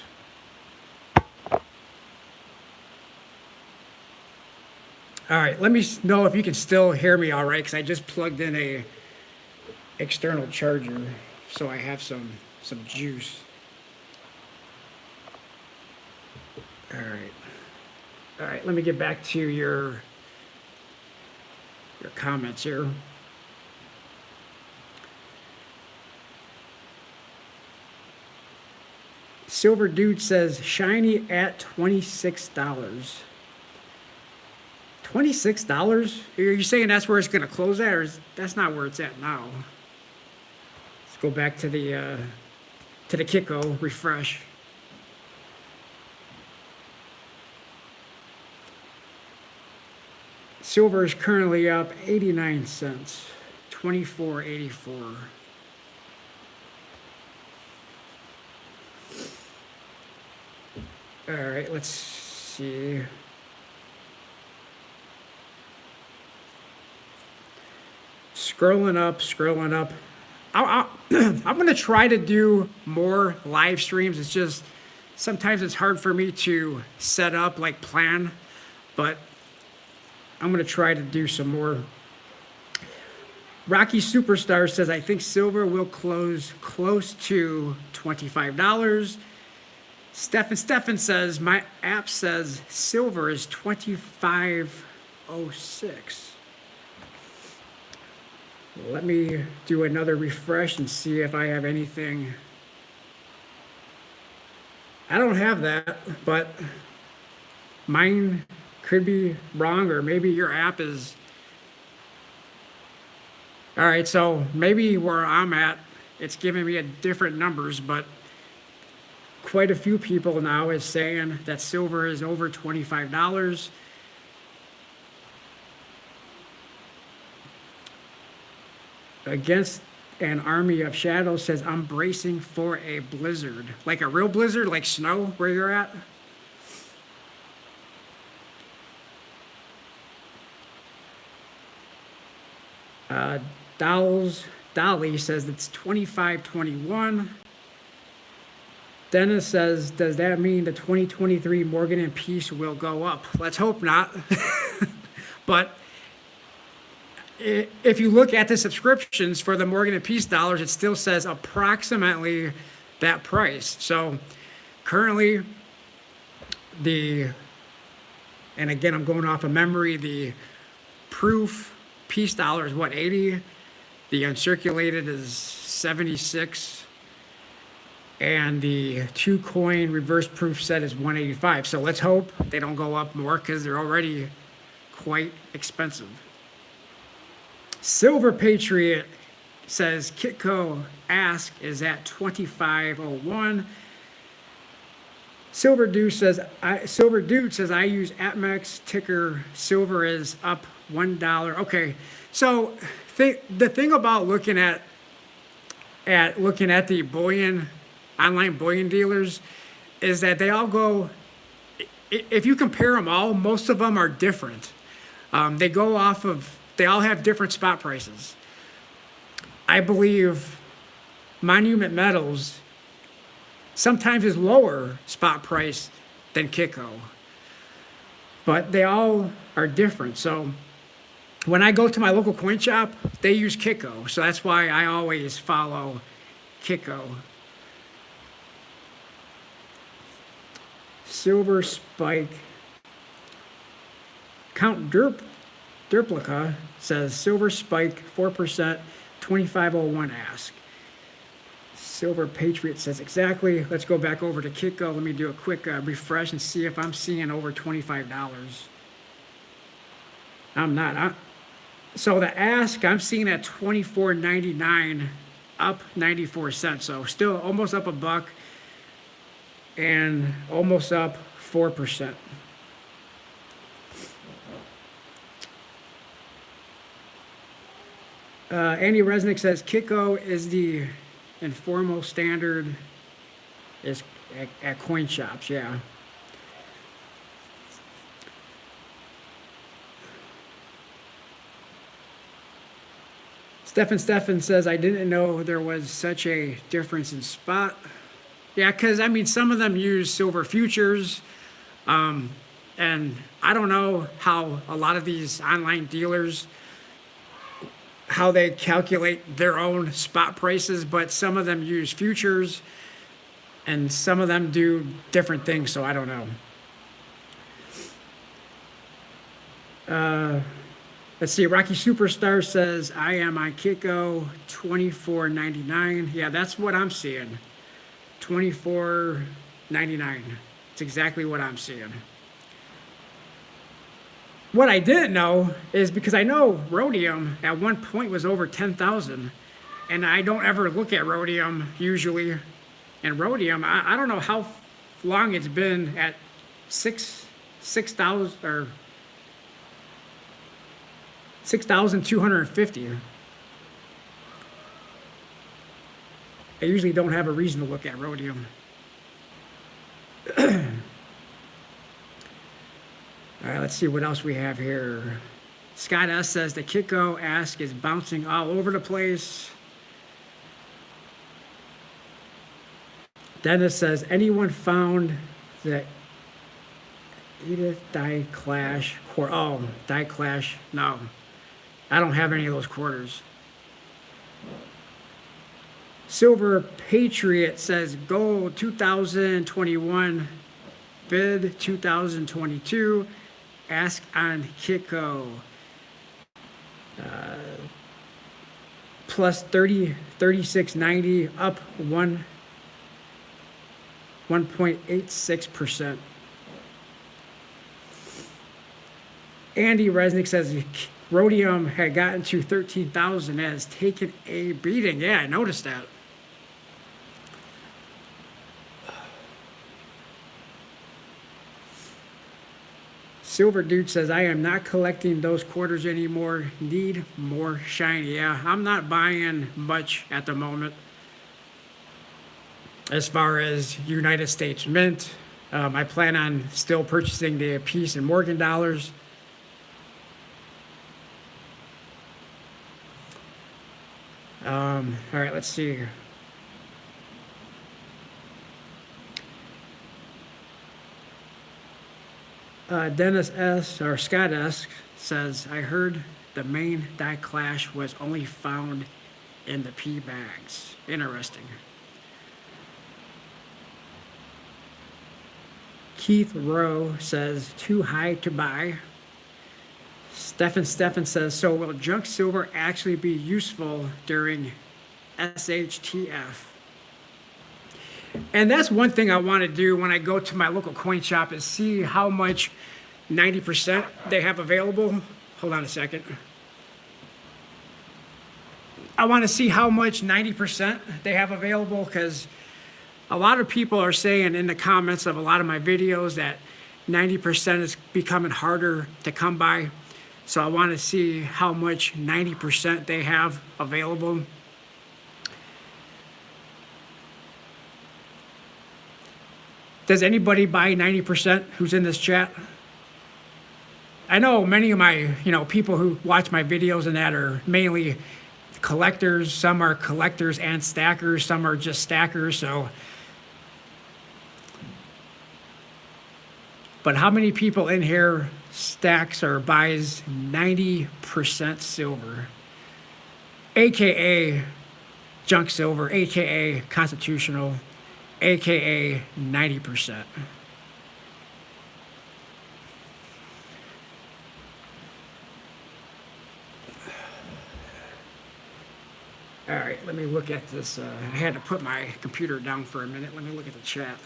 All right, let me know if you can still hear me all right, because I just plugged in a external charger, so I have some juice. All right, let me get back to your comments here. Silver Dude says shiny at $26. $26? Are you saying that's where it's going to close at, or that's not where it's at now? Let's go back to the Kiko, refresh. Silver is currently up 89 cents, $24.84. All right, let's see. Scrolling up. I'm going to try to do more live streams. It's just sometimes it's hard for me to set up, like plan, but I'm going to try to do some more. Rocky Superstar says, I think silver will close close to $25. Stefan says, my app says silver is $25.06. Let me do another refresh and see if I have anything. I don't have that, but mine could be wrong, or maybe your app is. All right, so maybe where I'm at, it's giving me a different numbers, but quite a few people now is saying that silver is over $25. Against an Army of Shadows says, I'm bracing for a blizzard. Like a real blizzard, like snow where you're at? Dolly says it's 25.21. Dennis says, does that mean the 2023 Morgan and Peace will go up? Let's hope not. But if you look at the subscriptions for the Morgan and Peace dollars, it still says approximately that price. So currently and again, I'm going off of memory, the proof Peace dollar is what, 80? The uncirculated is 76. And the 2-coin reverse proof set is 185. So let's hope they don't go up more, because they're already quite expensive. Silver Patriot says Kitco Ask is at 25.01. Silver Dude says I use APMEX, ticker silver is up $1. Okay, so the thing about looking at the bullion, online bullion dealers, is that they all go, if you compare them all, most of them are different. They all have different spot prices. I believe Monument Metals sometimes is lower spot price than Kitco, but they all are different. So when I go to my local coin shop, they use Kitco, so that's why I always follow Kitco. Silver Spike. Count Derplica says Silver Spike 4%, 25.01 ask. Silver Patriot says exactly. Let's go back over to Kitco. Let me do a quick refresh and see if I'm seeing over $25. I'm not. So the ask I'm seeing at $24.99, up 94 cents. So still almost up $1 and almost up 4%. Andy Resnick says Kitco is the informal standard is at coin shops, yeah. Stefan says, I didn't know there was such a difference in spot. Yeah, because I mean, some of them use silver futures, and I don't know how a lot of these online dealers, how they calculate their own spot prices, but some of them use futures, and some of them do different things, so I don't know. Let's see, Rocky Superstar says, I am on Kiko, $24.99. Yeah, that's what I'm seeing. $24.99. It's exactly what I'm seeing. What I didn't know is, because I know rhodium at one point was over 10,000, and I don't ever look at rhodium usually. And rhodium, I don't know how long it's been at 6,000 or 6,250. I usually don't have a reason to look at rhodium. All right, let's see what else we have here. Scott S. says the Kiko ask is bouncing all over the place. Dennis says, anyone found the Edith Die Clash? Oh, Die Clash? No. I don't have any of those quarters. Silver Patriot says gold 2021, bid 2022, ask on Kiko. Plus 36.90, up 1.86%. Andy Resnick says rhodium had gotten to 13,000 and has taken a beating. Yeah, I noticed that. Silver Dude says, I am not collecting those quarters anymore. Need more shiny. Yeah, I'm not buying much at the moment. As far as United States Mint, I plan on still purchasing the piece in Morgan dollars. All right, let's see. Dennis S. or Scott S. says, I heard the main Die Clash was only found in the P bags. Interesting. Keith Rowe says, too high to buy. Stefan says, so will junk silver actually be useful during SHTF? And that's one thing I want to do when I go to my local coin shop, is see how much 90% they have available. Hold on a second. I want to see how much 90% they have available, because a lot of people are saying in the comments of a lot of my videos that 90% is becoming harder to come by. So I want to see how much 90% they have available. Does anybody buy 90% who's in this chat? I know many of my, people who watch my videos and that are mainly collectors. Some are collectors and stackers. Some are just stackers. But how many people in here stacks or buys 90% silver? AKA junk silver, AKA constitutional, AKA 90%. All right, let me look at this. I had to put my computer down for a minute. Let me look at the chat.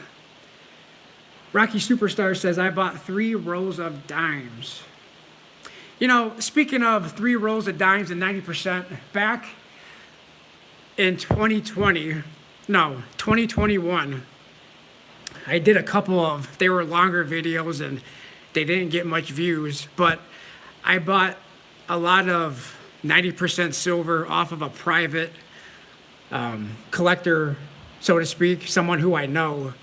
Rocky Superstar says, I bought 3 rolls of dimes. Speaking of 3 rolls of dimes and 90%, back in 2021, I did a couple of, they were longer videos and they didn't get much views, but I bought a lot of 90% silver off of a private collector, so to speak, someone who I know,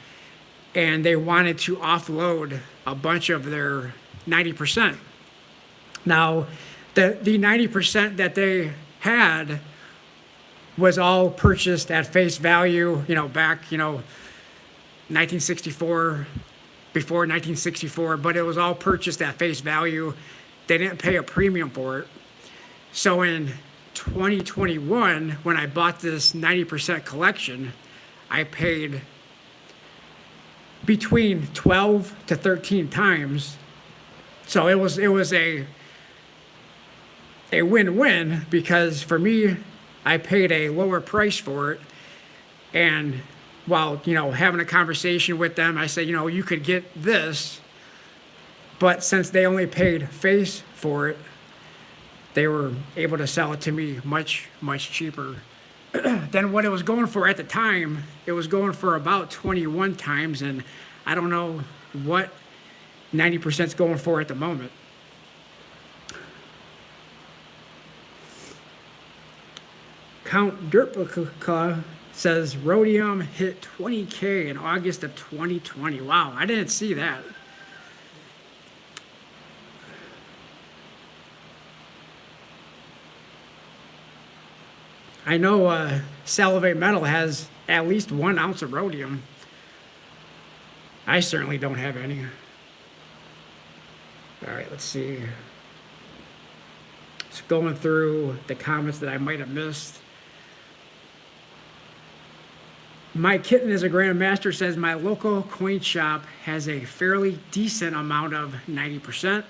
and they wanted to offload a bunch of their 90%. Now, the 90% that they had was all purchased at face value, back, 1964, before 1964, but it was all purchased at face value. They didn't pay a premium for it. So in 2021, when I bought this 90% collection, I paid between 12 to 13 times. So it was a win-win, because for me, I paid a lower price for it. And while, having a conversation with them, I said, you could get this, but since they only paid face for it, they were able to sell it to me much, much cheaper than what it was going for at the time. It was going for about 21 times, and I don't know what 90% is going for at the moment. Count Dirtlica says Rhodium hit 20K in August of 2020. Wow, I didn't see that. I know Salivate Metal has at least 1 ounce of rhodium. I certainly don't have any. All right, let's see. Just going through the comments that I might have missed. My Kitten is a Grandmaster says my local coin shop has a fairly decent amount of 90%.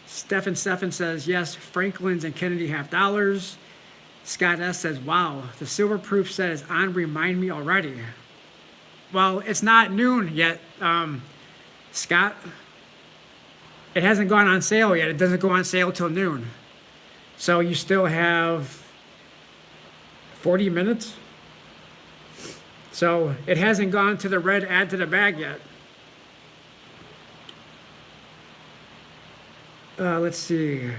Stephen says yes, Franklin's and Kennedy have dollars. Scott S says, wow, the silver proof set is on, remind me already. Well, it's not noon yet, Scott. It hasn't gone on sale yet. It doesn't go on sale till noon. So you still have 40 minutes. So it hasn't gone to the red add to the bag yet. Let's see.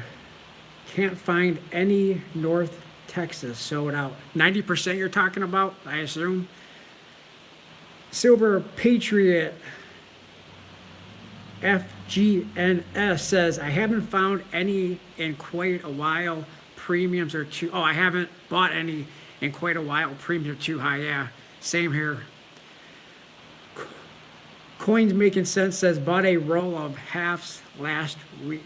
Can't find any North Texas sold out. 90% you're talking about, I assume. Silver Patriot FGNS says, I haven't found any in quite a while. Premiums are too, I haven't bought any in quite a while. Premiums are too high. Yeah, same here. Coins Making Sense says, bought a roll of halves last week.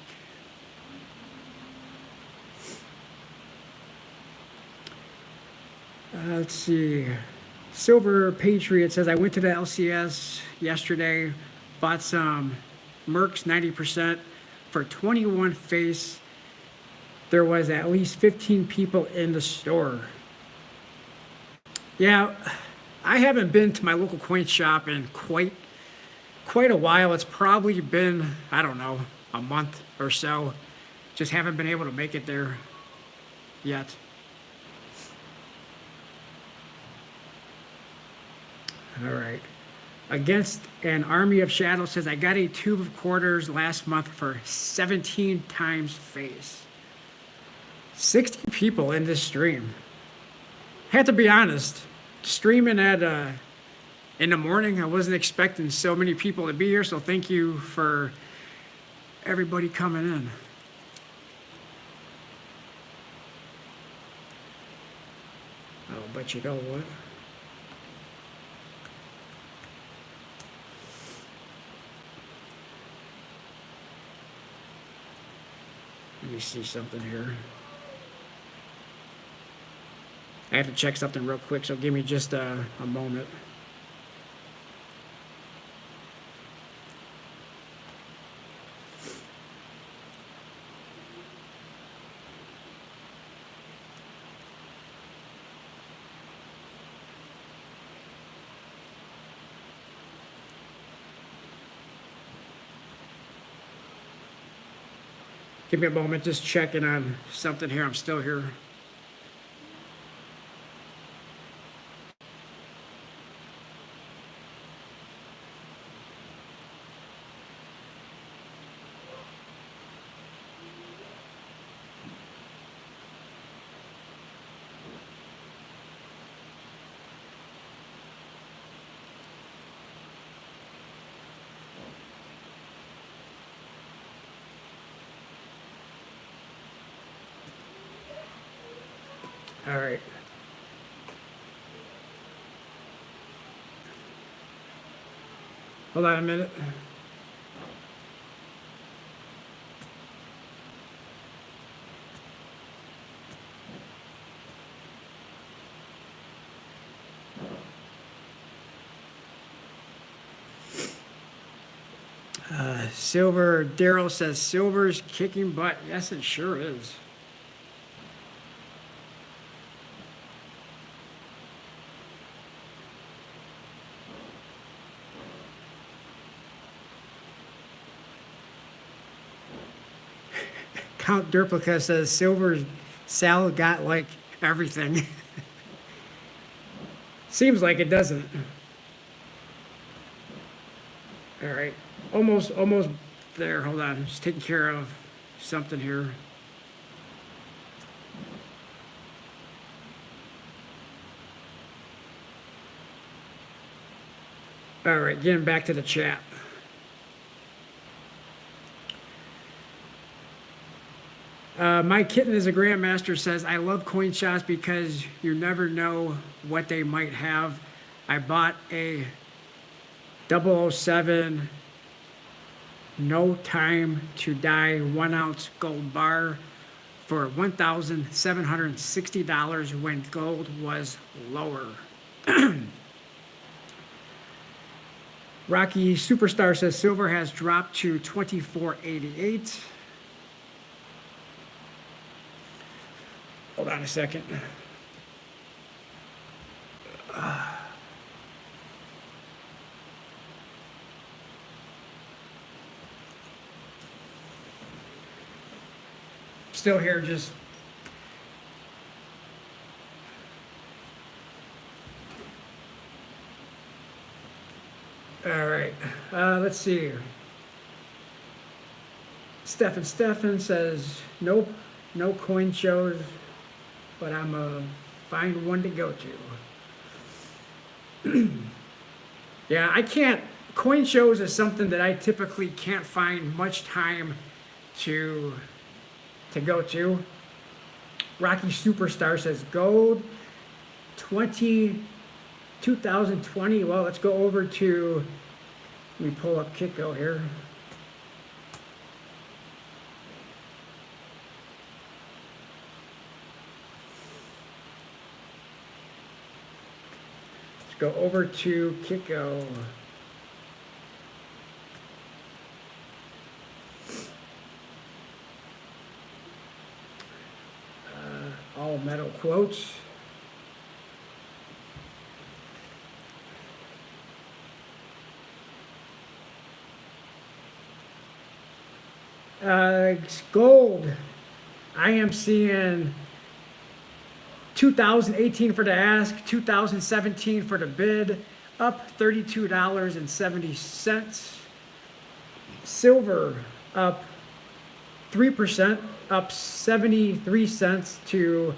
Let's see. Silver Patriot says, I went to the LCS yesterday, bought some Mercs 90% for 21 face. There was at least 15 people in the store. Yeah, I haven't been to my local coin shop in quite a while. It's probably been, I don't know, a month or so. Just haven't been able to make it there yet. All right. Against an Army of Shadows says, I got a tube of quarters last month for 17 times face. 60 people in this stream. Had to be honest, streaming at in the morning, I wasn't expecting so many people to be here, so thank you for everybody coming in. Oh, but you know what? Let me see something here. I have to check something real quick, so give me just a moment. Give me a moment, just checking on something here. I'm still here. All right. Hold on a minute. Silver, Daryl says silver's kicking butt. Yes, it sure is. Count Durplica says silver Sal got like everything. Seems like it doesn't. All right, almost there. Hold on, just taking care of something here. All right, getting back to the chat. My kitten is a grandmaster says, I love coin shots because you never know what they might have. I bought a 007 No Time to Die 1 ounce gold bar for $1,760 when gold was lower. Rocky Superstar says silver has dropped to $24.88. Hold on a second. Still here, just all right. Let's see here. Stefan says nope, no coin shows, but I'm a find one to go to. Yeah, I can't. Coin shows is something that I typically can't find much time to go to. Rocky Superstar says gold 2020. Well, let's go over to, let me pull up Kitco here. Let's go over to Kitco. All metal quotes. Gold. I am seeing 2018 for the ask, 2017 for the bid, up $32.70. Silver up 3%, up 73 cents to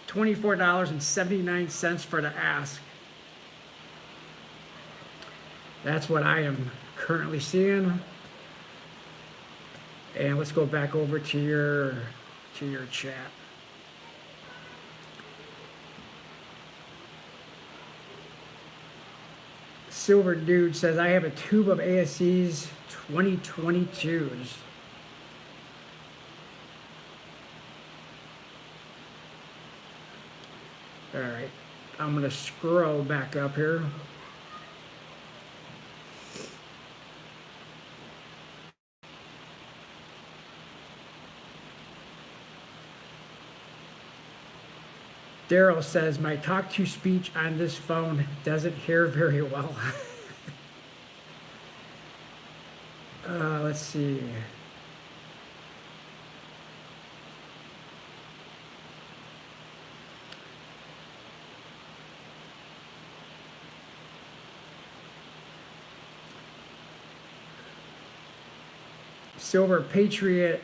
$24.79 for the ask. That's what I am currently seeing. And let's go back over to your chat. Silver Dude says, I have a tube of ASC's 2022s. All right, I'm gonna scroll back up here. Daryl says, my talk-to speech on this phone doesn't hear very well. Let's see. Silver Patriot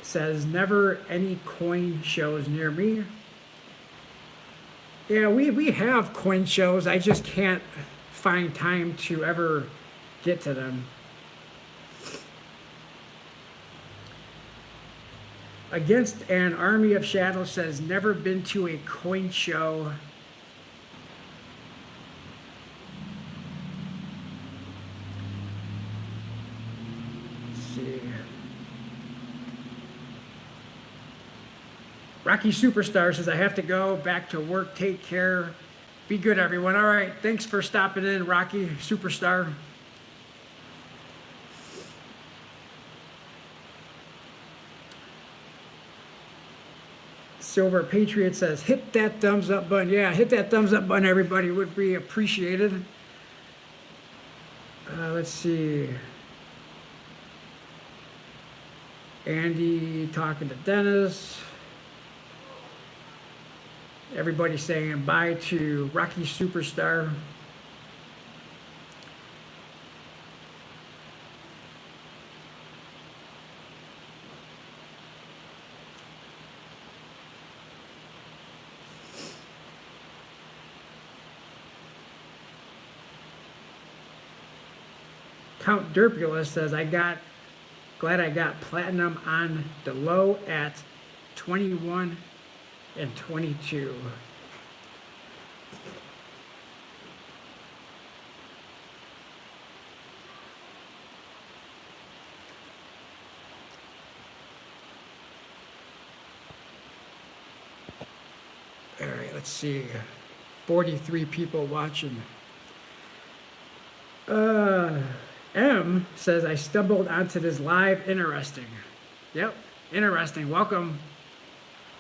says, never any coin shows near me. Yeah, we have coin shows. I just can't find time to ever get to them. Against an Army of Shadows says, never been to a coin show. Let's see. Rocky Superstar says, I have to go back to work. Take care. Be good, everyone. All right. Thanks for stopping in, Rocky Superstar. Silver Patriot says, hit that thumbs up button. Yeah, hit that thumbs up button, everybody. Would be appreciated. Let's see. Andy talking to Dennis. Everybody saying bye to Rocky Superstar. Count Derpula says, glad I got platinum on the low at 21 and 22. All right, let's see. 43 people watching. M says, I stumbled onto this live. Interesting. Yep, interesting. Welcome.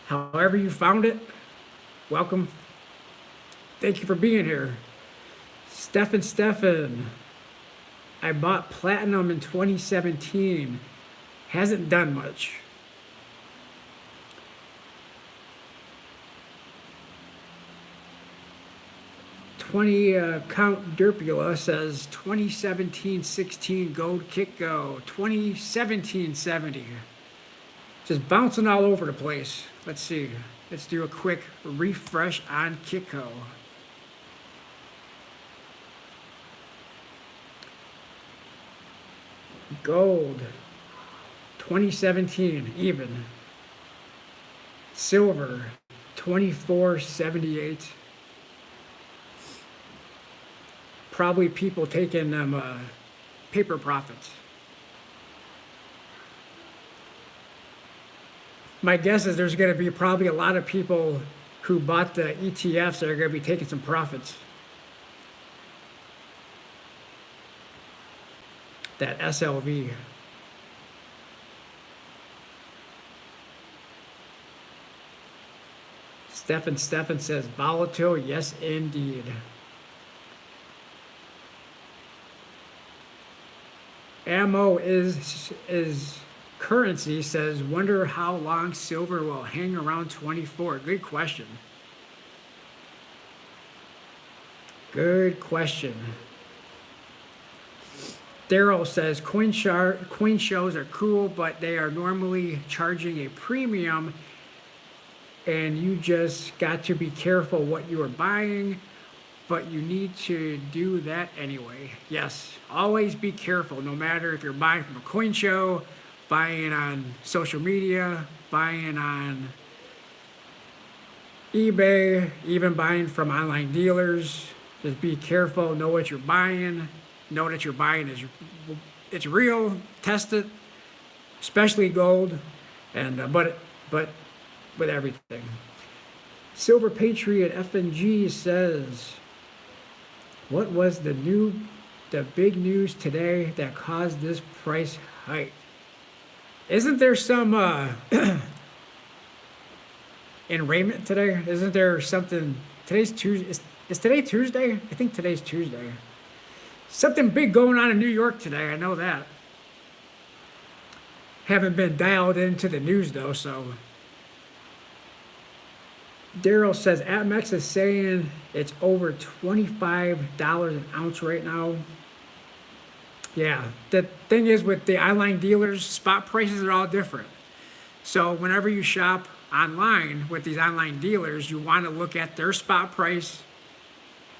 However you found it, welcome. Thank you for being here. Stefan, I bought platinum in 2017. Hasn't done much. Count Derpula says 2017-16 gold kick go. 2017-70. Just bouncing all over the place. Let's see. Let's do a quick refresh on Kitco. Gold, 2017, even. Silver, 24.78. Probably people taking them paper profits. My guess is there's going to be probably a lot of people who bought the ETFs that are going to be taking some profits. That SLV. Stefan says, volatile, yes indeed. Ammo is currency says, wonder how long silver will hang around 24. Good question. Good question. Daryl says, coin shows are cool, but they are normally charging a premium, and you just got to be careful what you are buying, but you need to do that anyway. Yes, always be careful, no matter if you're buying from a coin show, buying on social media, buying on eBay, even buying from online dealers. Just be careful, know what you're buying, know that you're buying is it's real, test it, especially gold, and but with everything. Silver Patriot FNG says, what was the big news today that caused this price hike? Isn't there some enragement today? Isn't there something? Today's Tuesday. Is today Tuesday? I think today's Tuesday. Something big going on in New York today. I know that. Haven't been dialed into the news though, so. Daryl says Atmex is saying it's over $25 an ounce right now. Yeah, the thing is with the online dealers, spot prices are all different. So whenever you shop online with these online dealers, you want to look at their spot price,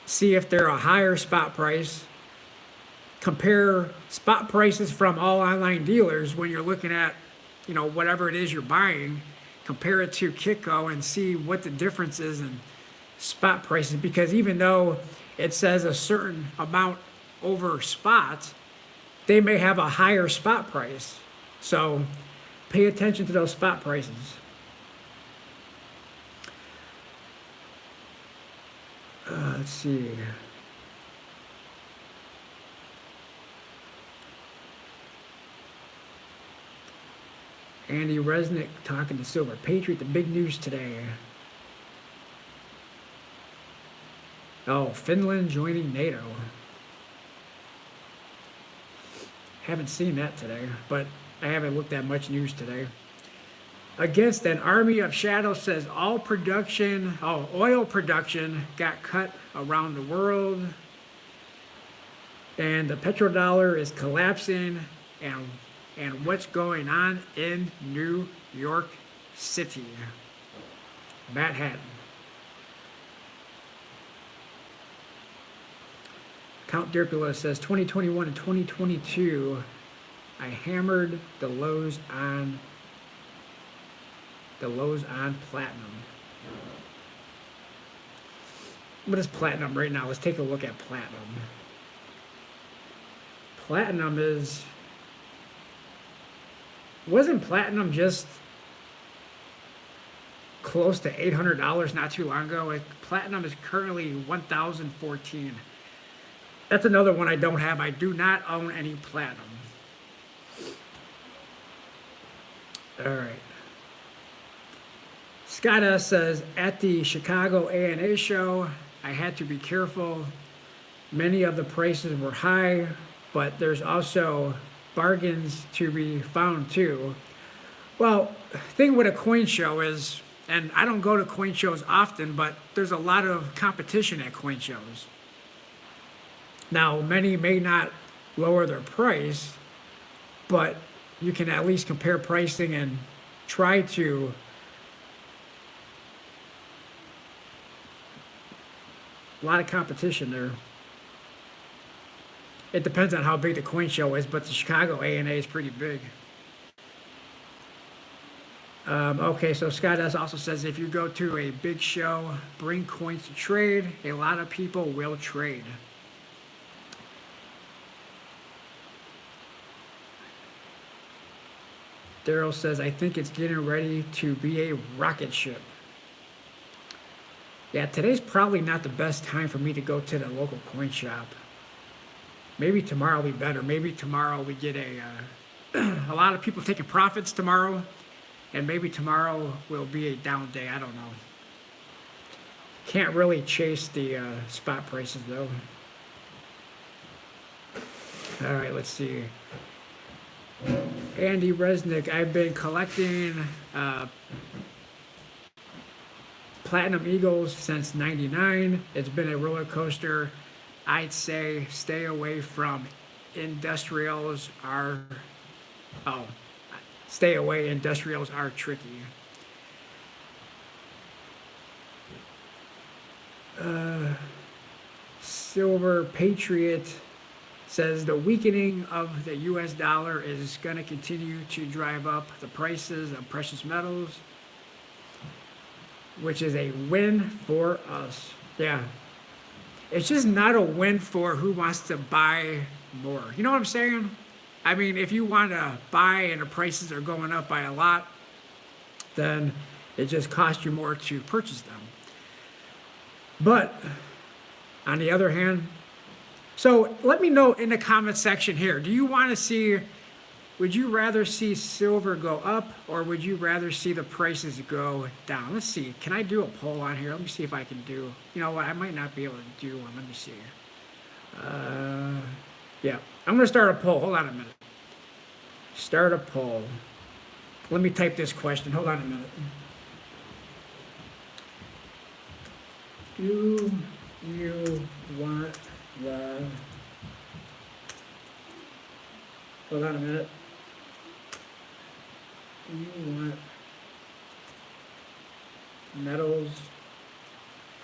see if they're a higher spot price, compare spot prices from all online dealers when you're looking at whatever it is you're buying, compare it to Kitco and see what the difference is in spot prices. Because even though it says a certain amount over spot, they may have a higher spot price. So pay attention to those spot prices. Let's see. Andy Resnick talking to Silver Patriot, the big news today. Oh, Finland joining NATO. Haven't seen that today, but I haven't looked at much news today. Against an army of shadows, says oil production got cut around the world. And the petrodollar is collapsing, and what's going on in New York City, Manhattan. Count Dirkula says 2021 and 2022, I hammered the lows on platinum. What is platinum right now? Let's take a look at platinum. Platinum wasn't platinum just close to $800 not too long ago? Platinum is currently $1,014. That's another one I don't have. I do not own any platinum. All right. Scott S. says, at the Chicago A&A show, I had to be careful. Many of the prices were high, but there's also bargains to be found too. Well, the thing with a coin show is, and I don't go to coin shows often, but there's a lot of competition at coin shows. Now, many may not lower their price, but you can at least compare pricing and try to a lot of competition there. It depends on how big the coin show is, but the Chicago A&A is pretty big. Okay, so Scott S. also says, if you go to a big show, bring coins to trade. A lot of people will trade. Daryl says, I think it's getting ready to be a rocket ship. Yeah, today's probably not the best time for me to go to the local coin shop. Maybe tomorrow will be better. Maybe tomorrow we get a lot of people taking profits tomorrow, and maybe tomorrow will be a down day. I don't know. Can't really chase the spot prices though. All right, let's see. Andy Resnick, I've been collecting Platinum Eagles since '99. It's been a roller coaster. I'd say stay away from industrials stay away. Industrials are tricky. Silver Patriot says the weakening of the U.S. dollar is going to continue to drive up the prices of precious metals, which is a win for us. Yeah. It's just not a win for who wants to buy more. You know what I'm saying? I mean, if you want to buy and the prices are going up by a lot, then it just costs you more to purchase them. But on the other hand, so let me know in the comment section here, would you rather see silver go up or would you rather see the prices go down? Let's see, can I do a poll on here? Let me see if I can do, you know what, I might not be able to do one. Let me see. Yeah, I'm gonna start a poll. Hold on a minute. Start a poll. Let me type this question. Hold on a minute. Do you want the... Hold on a minute. Do you want metals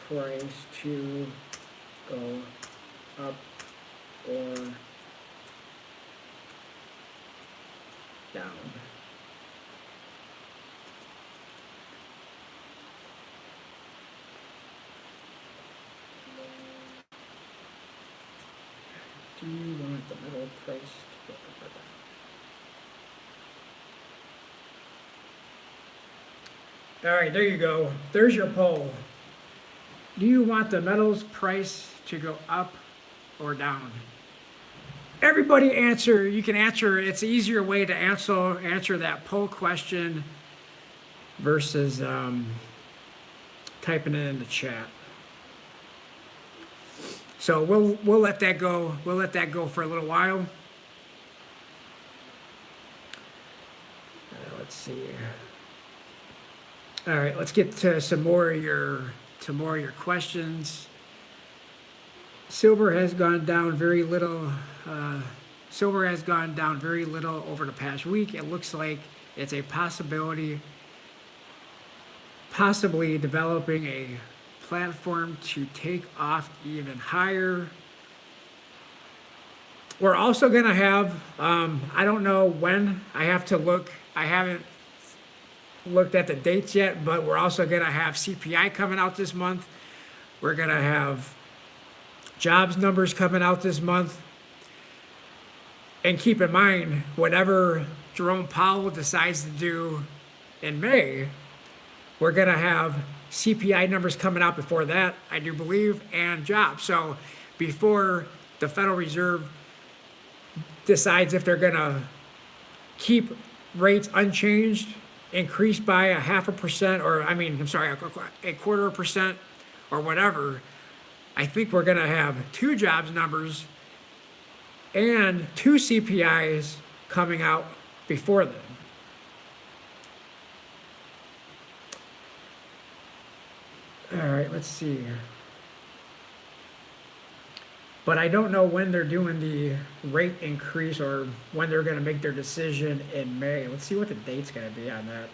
price to go up or down? Do you want the metal price to go up or down? All right, there you go. There's your poll. Do you want the metals price to go up or down? Everybody answer. You can answer. It's an easier way to answer that poll question versus typing it in the chat. So we'll let that go. We'll let that go for a little while. Let's see. All right, let's get to some more of your questions. Silver has gone down very little. Silver has gone down very little over the past week. It looks like it's a possibility, possibly developing a platform to take off even higher. We're also going to have, I don't know when, I have to look, I haven't looked at the dates yet, but we're also going to have CPI coming out this month. We're going to have jobs numbers coming out this month. And keep in mind, whatever Jerome Powell decides to do in May, we're going to have CPI numbers coming out before that, I do believe, and jobs. So before the Federal Reserve decides if they're going to keep rates unchanged, increase by a 0.5%, or a 0.25%, or whatever, I think we're going to have 2 jobs numbers and 2 CPIs coming out before then. All right, let's see. But I don't know when they're doing the rate increase or when they're going to make their decision in May. Let's see what the date's going to be on that.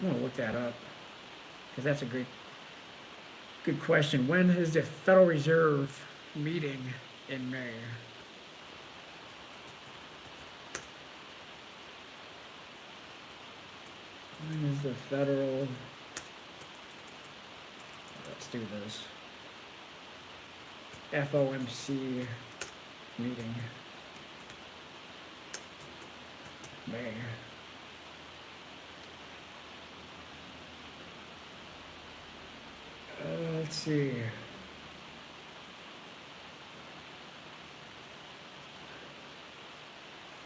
I'm going to look that up because that's a good question. When is the Federal Reserve meeting in May? When is the Federal... Let's do this. FOMC meeting. May. Let's see.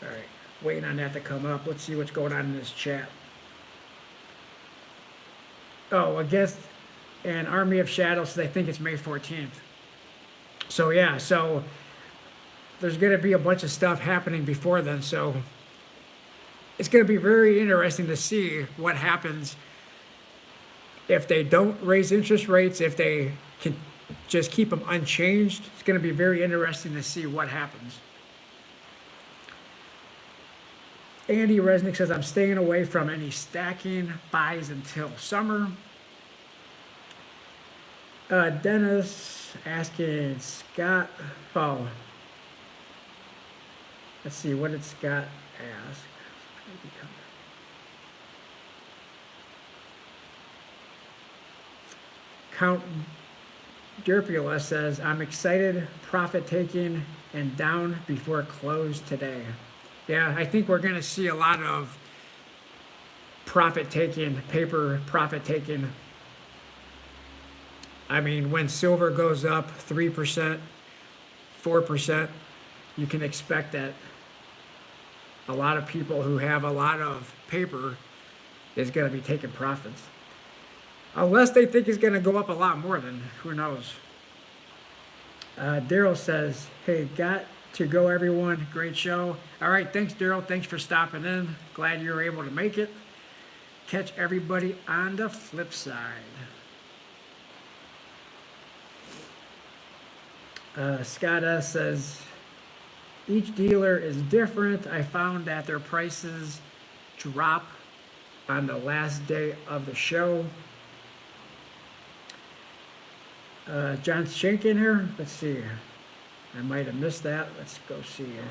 All right, waiting on that to come up. Let's see what's going on in this chat. Oh, I guess an Army of Shadows, I think it's May 14th. So yeah, so there's going to be a bunch of stuff happening before then. So it's going to be very interesting to see what happens if they don't raise interest rates, if they can just keep them unchanged. It's going to be very interesting to see what happens. Andy Resnick says, I'm staying away from any stacking buys until summer. Dennis asking Scott, let's see, what did Scott ask? Count Derpula says, I'm excited, profit taking, and down before close today. Yeah, I think we're going to see a lot of profit taking, paper profit taking. I mean, when silver goes up 3%, 4%, you can expect that a lot of people who have a lot of paper is going to be taking profits. Unless they think it's going to go up a lot more, then who knows? Daryl says, hey, got to go, everyone. Great show. All right, thanks, Daryl. Thanks for stopping in. Glad you were able to make it. Catch everybody on the flip side. Scott S. says, each dealer is different. I found that their prices drop on the last day of the show. John Shank in here. Let's see. I might have missed that. Let's go see here.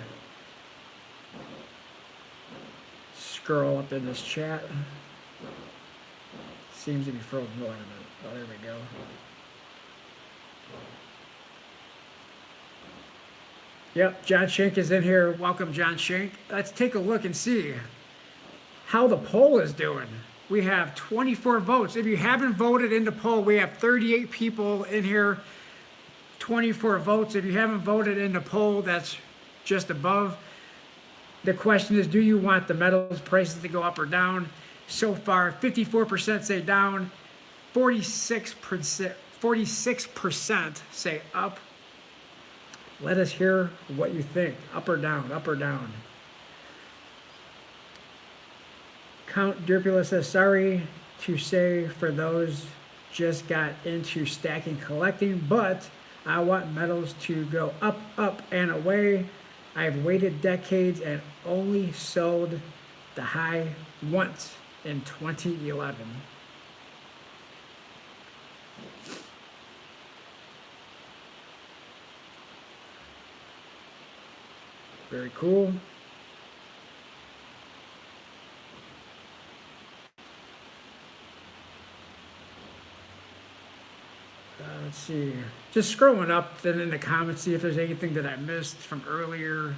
Scroll up in this chat. Seems to be frozen. Wait a minute. Oh, there we go. Yep, John Shank is in here. Welcome, John Shank. Let's take a look and see how the poll is doing. We have 24 votes. If you haven't voted in the poll, we have 38 people in here, 24 votes. If you haven't voted in the poll, that's just above. The question is, do you want the metals prices to go up or down? So far, 54% say down, 46% say up. Let us hear what you think. Up or down, up or down. Count Derpula says, sorry to say for those just got into stacking collecting, but I want metals to go up, up, and away. I've waited decades and only sold the high once in 2011. Very cool. Let's see. Just scrolling up then in the comments, see if there's anything that I missed from earlier.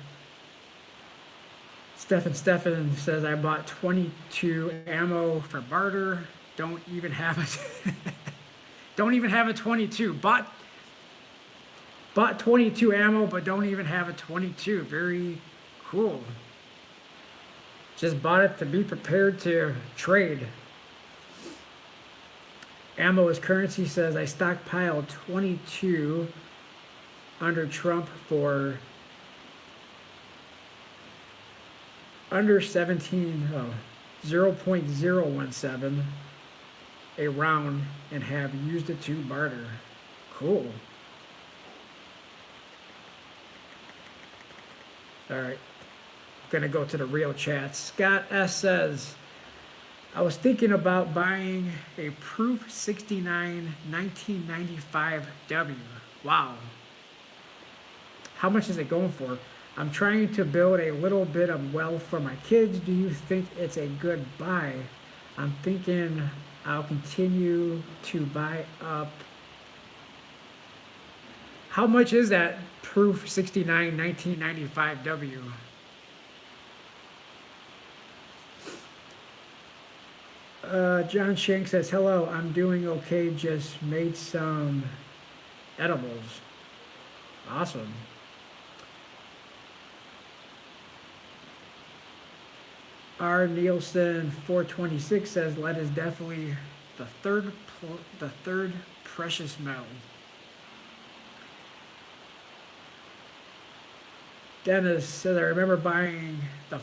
Stefan says, I bought 22 ammo for barter. Don't even have it. Don't even have a 22. Bought 22 ammo, but don't even have a 22. Very cool. Just bought it to be prepared to trade. Ammo is currency says, I stockpiled 22 under Trump for under 0.017 a round and have used it to barter. Cool. All right, gonna go to the real chat. Scott S says, I was thinking about buying a Proof 69 1995W. Wow. How much is it going for? I'm trying to build a little bit of wealth for my kids. Do you think it's a good buy? I'm thinking I'll continue to buy up. How much is that Proof 69 1995W? John Shank says, hello, I'm doing okay, just made some edibles. Awesome. R. Nielsen 426 says, lead is definitely the third precious metal. Dennis says, I remember buying the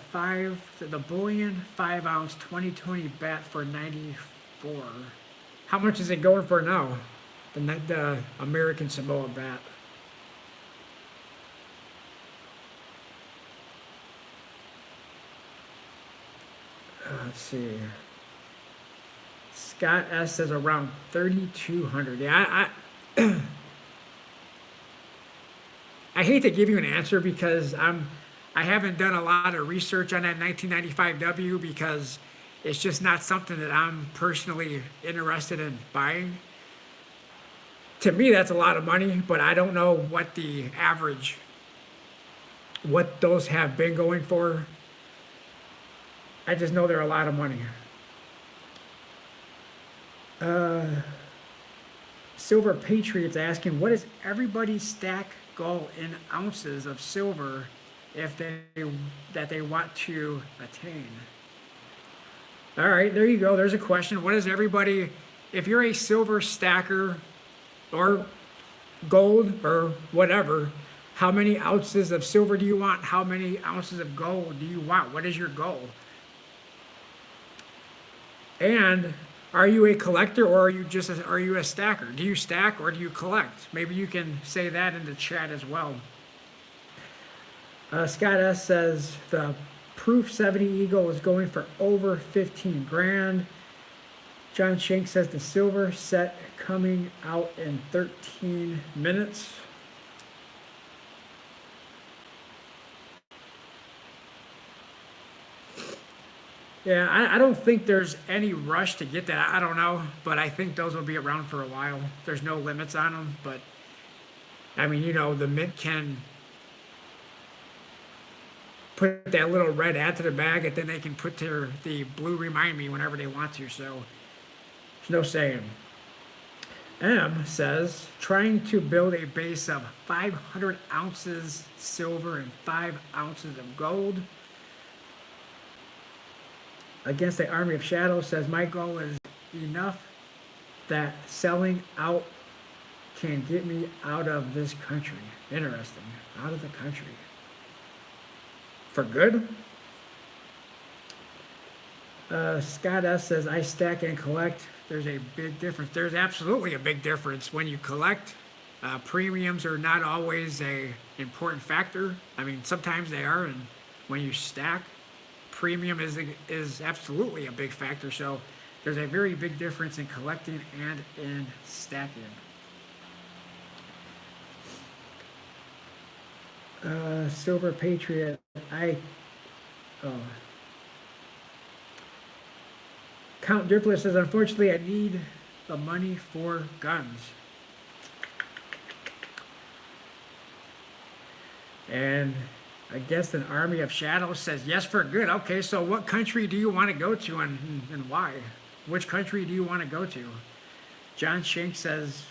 bullion 5-ounce 2020 bat for 94. How much is it going for now? The American Samoa bat. Let's see. Scott S says around 3,200. Yeah, I hate to give you an answer because I haven't done a lot of research on that 1995W because it's just not something that I'm personally interested in buying. To me, that's a lot of money, but I don't know what the average, what those have been going for. I just know they're a lot of money. Silver Patriots asking, what is everybody's stack goal in ounces of silver if they want to attain? All right, there you go. There's a question. What is everybody, if you're a silver stacker or gold or whatever, how many ounces of silver do you want? How many ounces of gold do you want? What is your goal? And are you a collector or are you a stacker? Do you stack or do you collect? Maybe you can say that in the chat as well. Scott S says the Proof 70 Eagle is going for over 15 grand. John Shank says the silver set coming out in 13 minutes. Yeah, I don't think there's any rush to get that. I don't know, but I think those will be around for a while. There's no limits on them, but I mean, you know, the mint can put that little red add to the bag, and then they can put the blue remind me whenever they want to. So there's no saying. M says, trying to build a base of 500 ounces silver and 5 ounces of gold against the Army of Shadows. Says, my goal is enough that selling out can get me out of this country. Interesting. Out of the country. For good? Scott S. says, I stack and collect. There's a big difference. There's absolutely a big difference. When you collect, premiums are not always a important factor. I mean, sometimes they are, and when you stack, premium is absolutely a big factor. So there's a very big difference in collecting and in stacking. Silver Patriot, Count Dupla says, unfortunately, I need the money for guns. And I guess an Army of Shadows says, yes, for good. Okay, so what country do you want to go to and why? Which country do you want to go to? John Shank says,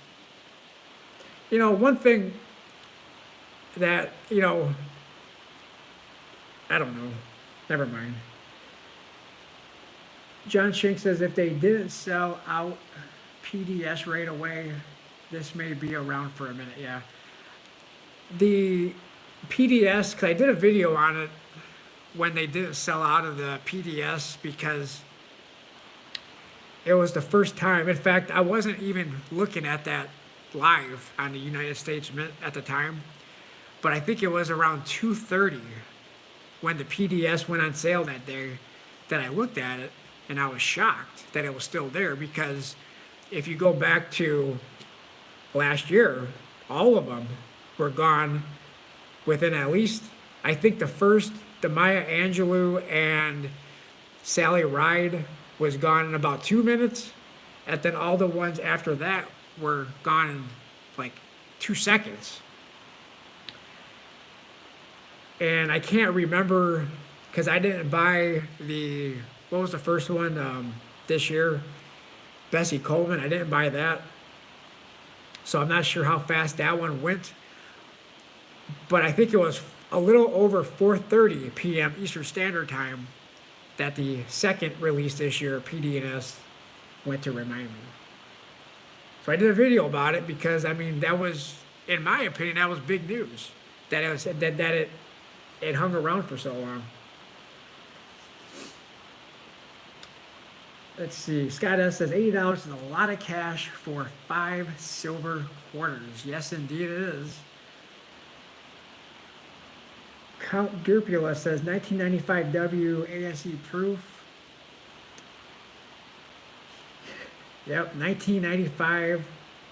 one thing that, I don't know. Never mind. John Shank says, if they didn't sell out PDS right away, this may be around for a minute. Yeah. The PDS, because I did a video on it when they didn't sell out of the PDS, because it was the first time. In fact, I wasn't even looking at that live on the United States Mint at the time, but I think it was around 2:30 when the PDS went on sale that day that I looked at it, and I was shocked that it was still there, because if you go back to last year, all of them were gone within at least, I think the Maya Angelou and Sally Ride was gone in about 2 minutes, and then all the ones after that were gone in like 2 seconds. And I can't remember, because I didn't buy what was the first one this year? Bessie Coleman, I didn't buy that. So I'm not sure how fast that one went. But I think it was a little over 4:30 p.m. Eastern Standard Time that the second release this year, PD&S, went to remind me. So I did a video about it because, I mean, that was, in my opinion, that was big news. That it hung around for so long. Let's see. Scott S. says, $80 is a lot of cash for 5 silver quarters. Yes, indeed it is. Count Durpula says, 1995 W ASE proof. Yep, 1995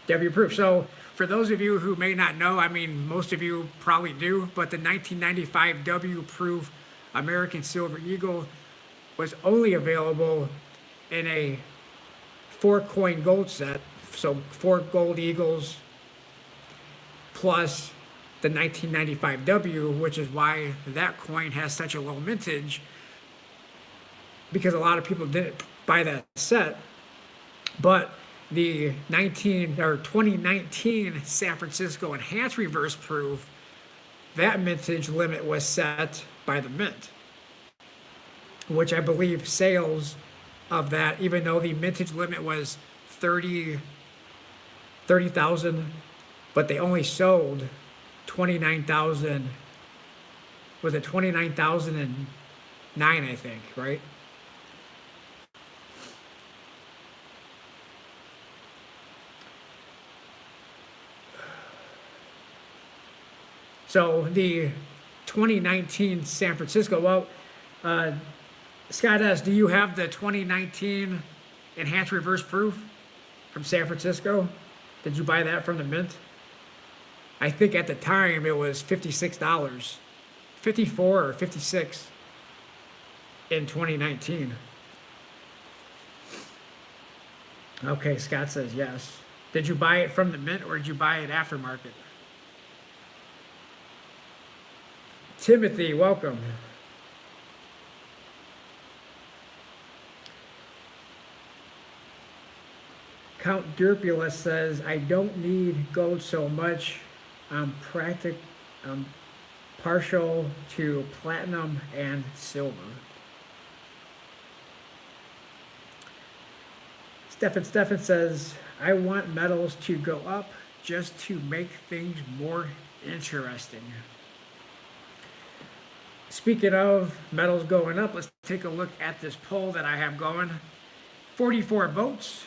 W proof. So for those of you who may not know, I mean, most of you probably do, but the 1995 W proof American Silver Eagle was only available in a 4-coin gold set. So 4 gold eagles plus the 1995 W, which is why that coin has such a low mintage, because a lot of people didn't buy that set. But the 2019 San Francisco Enhanced Reverse Proof, that mintage limit was set by the Mint, which I believe sales of that, even though the mintage limit was 30,000, but they only sold 29,000. Was it 29,009, I think, right? So the 2019 San Francisco, well, Scott S., do you have the 2019 Enhanced Reverse Proof from San Francisco? Did you buy that from the Mint? I think at the time it was $56, 54 or 56 in 2019. Okay, Scott says yes. Did you buy it from the Mint or did you buy it aftermarket? Timothy, welcome. Count Durpulus says, I don't need gold so much. I'm partial to platinum and silver. Stefan says, I want metals to go up just to make things more interesting. Speaking of metals going up, let's take a look at this poll that I have going. 44 votes,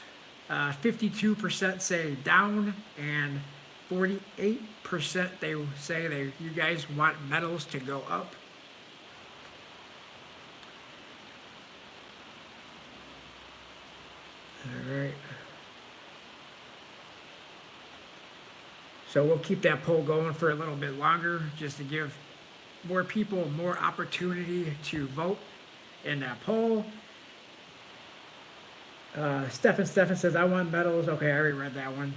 52% say down, and 48% they say you guys want metals to go up. All right. So we'll keep that poll going for a little bit longer just to give more people more opportunity to vote in that poll. Stefan says, I want metals. Okay, I already read that one.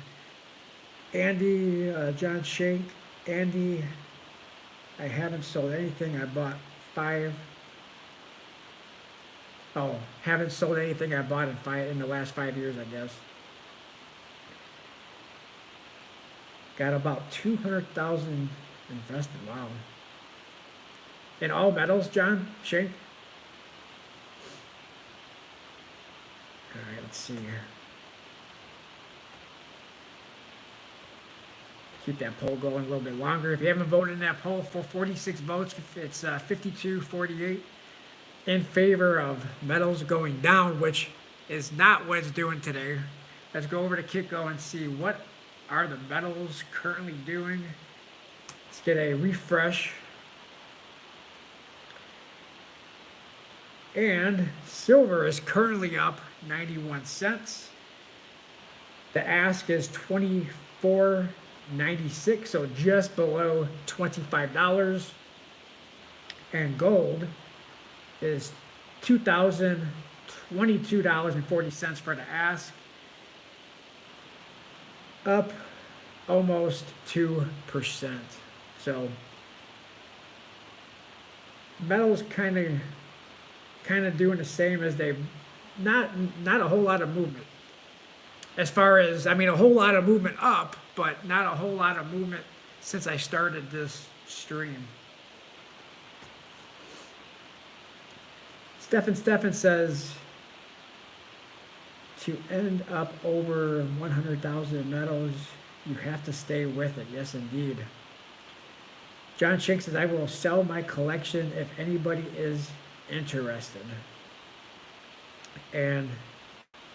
Andy, John Shank. Andy, I haven't sold anything. I bought 5. Oh, haven't sold anything I bought in the last 5 years, I guess. Got about 200,000 invested. Wow. In all metals, John Shank? All right, let's see here. Keep that poll going a little bit longer. If you haven't voted in that poll, for 46 votes, it's 52-48 in favor of metals going down, which is not what it's doing today. Let's go over to Kitco and see what are the metals currently doing. Let's get a refresh. And silver is currently up 91 cents. The ask is $24.96, so just below $25. And gold is $2,022.40 for the ask, up almost 2%. So metals kind of doing the same as they, not a whole lot of movement. As far as, I mean, a whole lot of movement up, but not a whole lot of movement since I started this stream. Stefan says, to end up over 100,000 metals, you have to stay with it. Yes, indeed. John Shank says, I will sell my collection if anybody is interested. And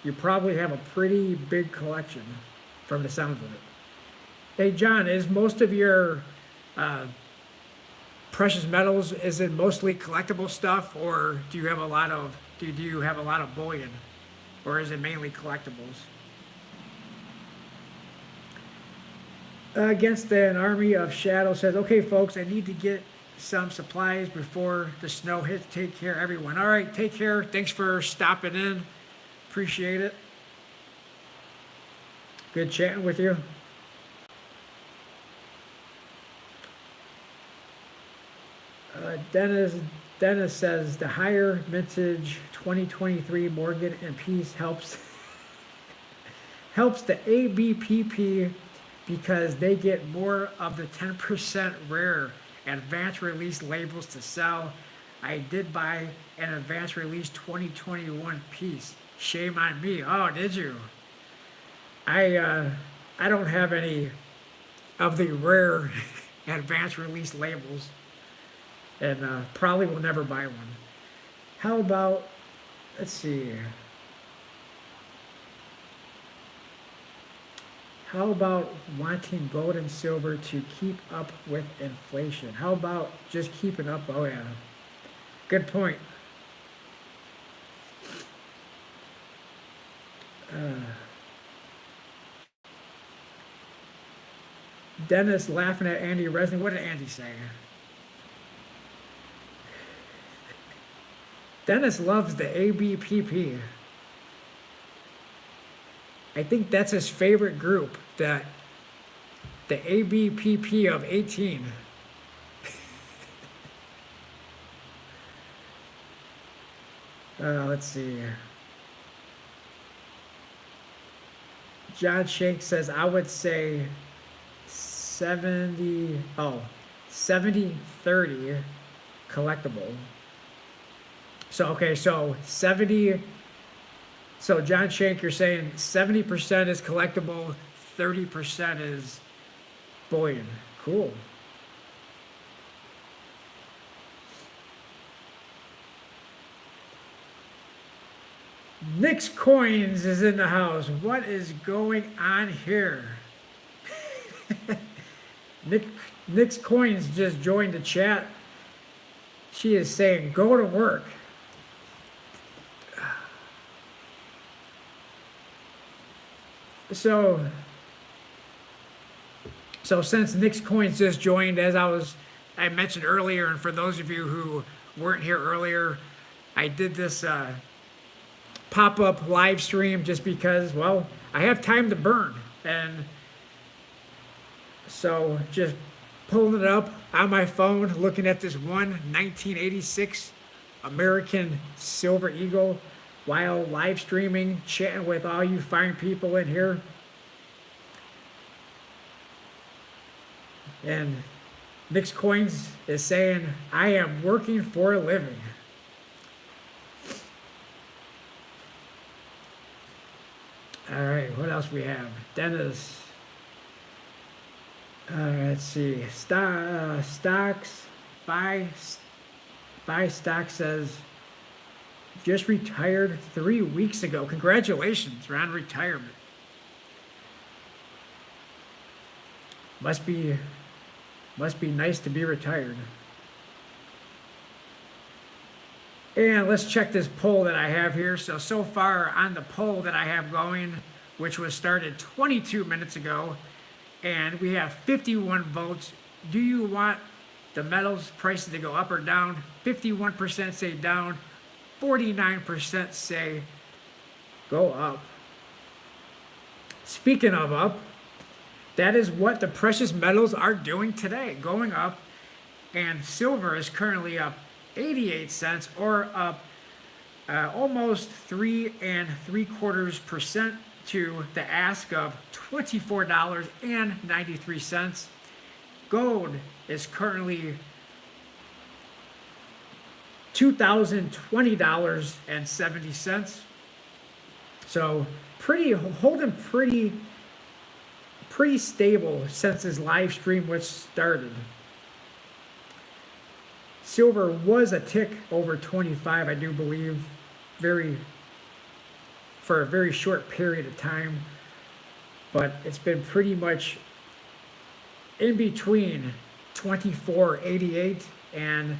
you probably have a pretty big collection from the sounds of it. Hey, John, is most of your precious metals, is it mostly collectible stuff, or do you have a lot of bullion, or is it mainly collectibles? Against an army of shadow says, okay, folks, I need to get some supplies before the snow hits. Take care, everyone. All right, take care. Thanks for stopping in. Appreciate it. Good chatting with you. Dennis says the higher vintage 2023 Morgan and Peace helps the ABPP because they get more of the 10% rare advanced release labels to sell. I did buy an advanced release 2021 piece. Shame on me. Oh, did you? I don't have any of the rare advanced release labels, and probably will never buy one. How about, let's see. How about wanting gold and silver to keep up with inflation? How about just keeping up? Oh yeah, good point. Dennis laughing at Andy Resnick. What did Andy say? Dennis loves the ABPP. I think that's his favorite group, the ABPP of 18. Let's see here. John Shake says, I would say 70/30 collectible. So, okay, so 70, so John Shank, you're saying 70% is collectible, 30% is bullion. Cool. Nick's Coins is in the house. What is going on here? Nick's Coins just joined the chat. She is saying, go to work. So since Nick's Coins just joined, as I mentioned earlier, and for those of you who weren't here earlier, I did this pop-up live stream just because, well, I have time to burn. And so just pulling it up on my phone, looking at this 1986 American Silver Eagle while live streaming, chatting with all you fine people in here. And Nick's Coins is saying, I am working for a living. All right, what else we have? Dennis. Let's see. Stocks. Buy stock says, just retired 3 weeks ago. Congratulations, you're on retirement. Must be nice to be retired. And let's check this poll that I have here. So far on the poll that I have going, which was started 22 minutes ago, and we have 51 votes. Do you want the metals prices to go up or down? 51% say down, 49% say go up. Speaking of up, that is what the precious metals are doing today, going up, and silver is currently up 88 cents, or up almost 3.75% to the ask of $24.93. Gold is currently $2,020.70. So holding pretty stable since this live stream was started. Silver was a tick over 25, I do believe, for a very short period of time, but it's been pretty much in between 24.88 and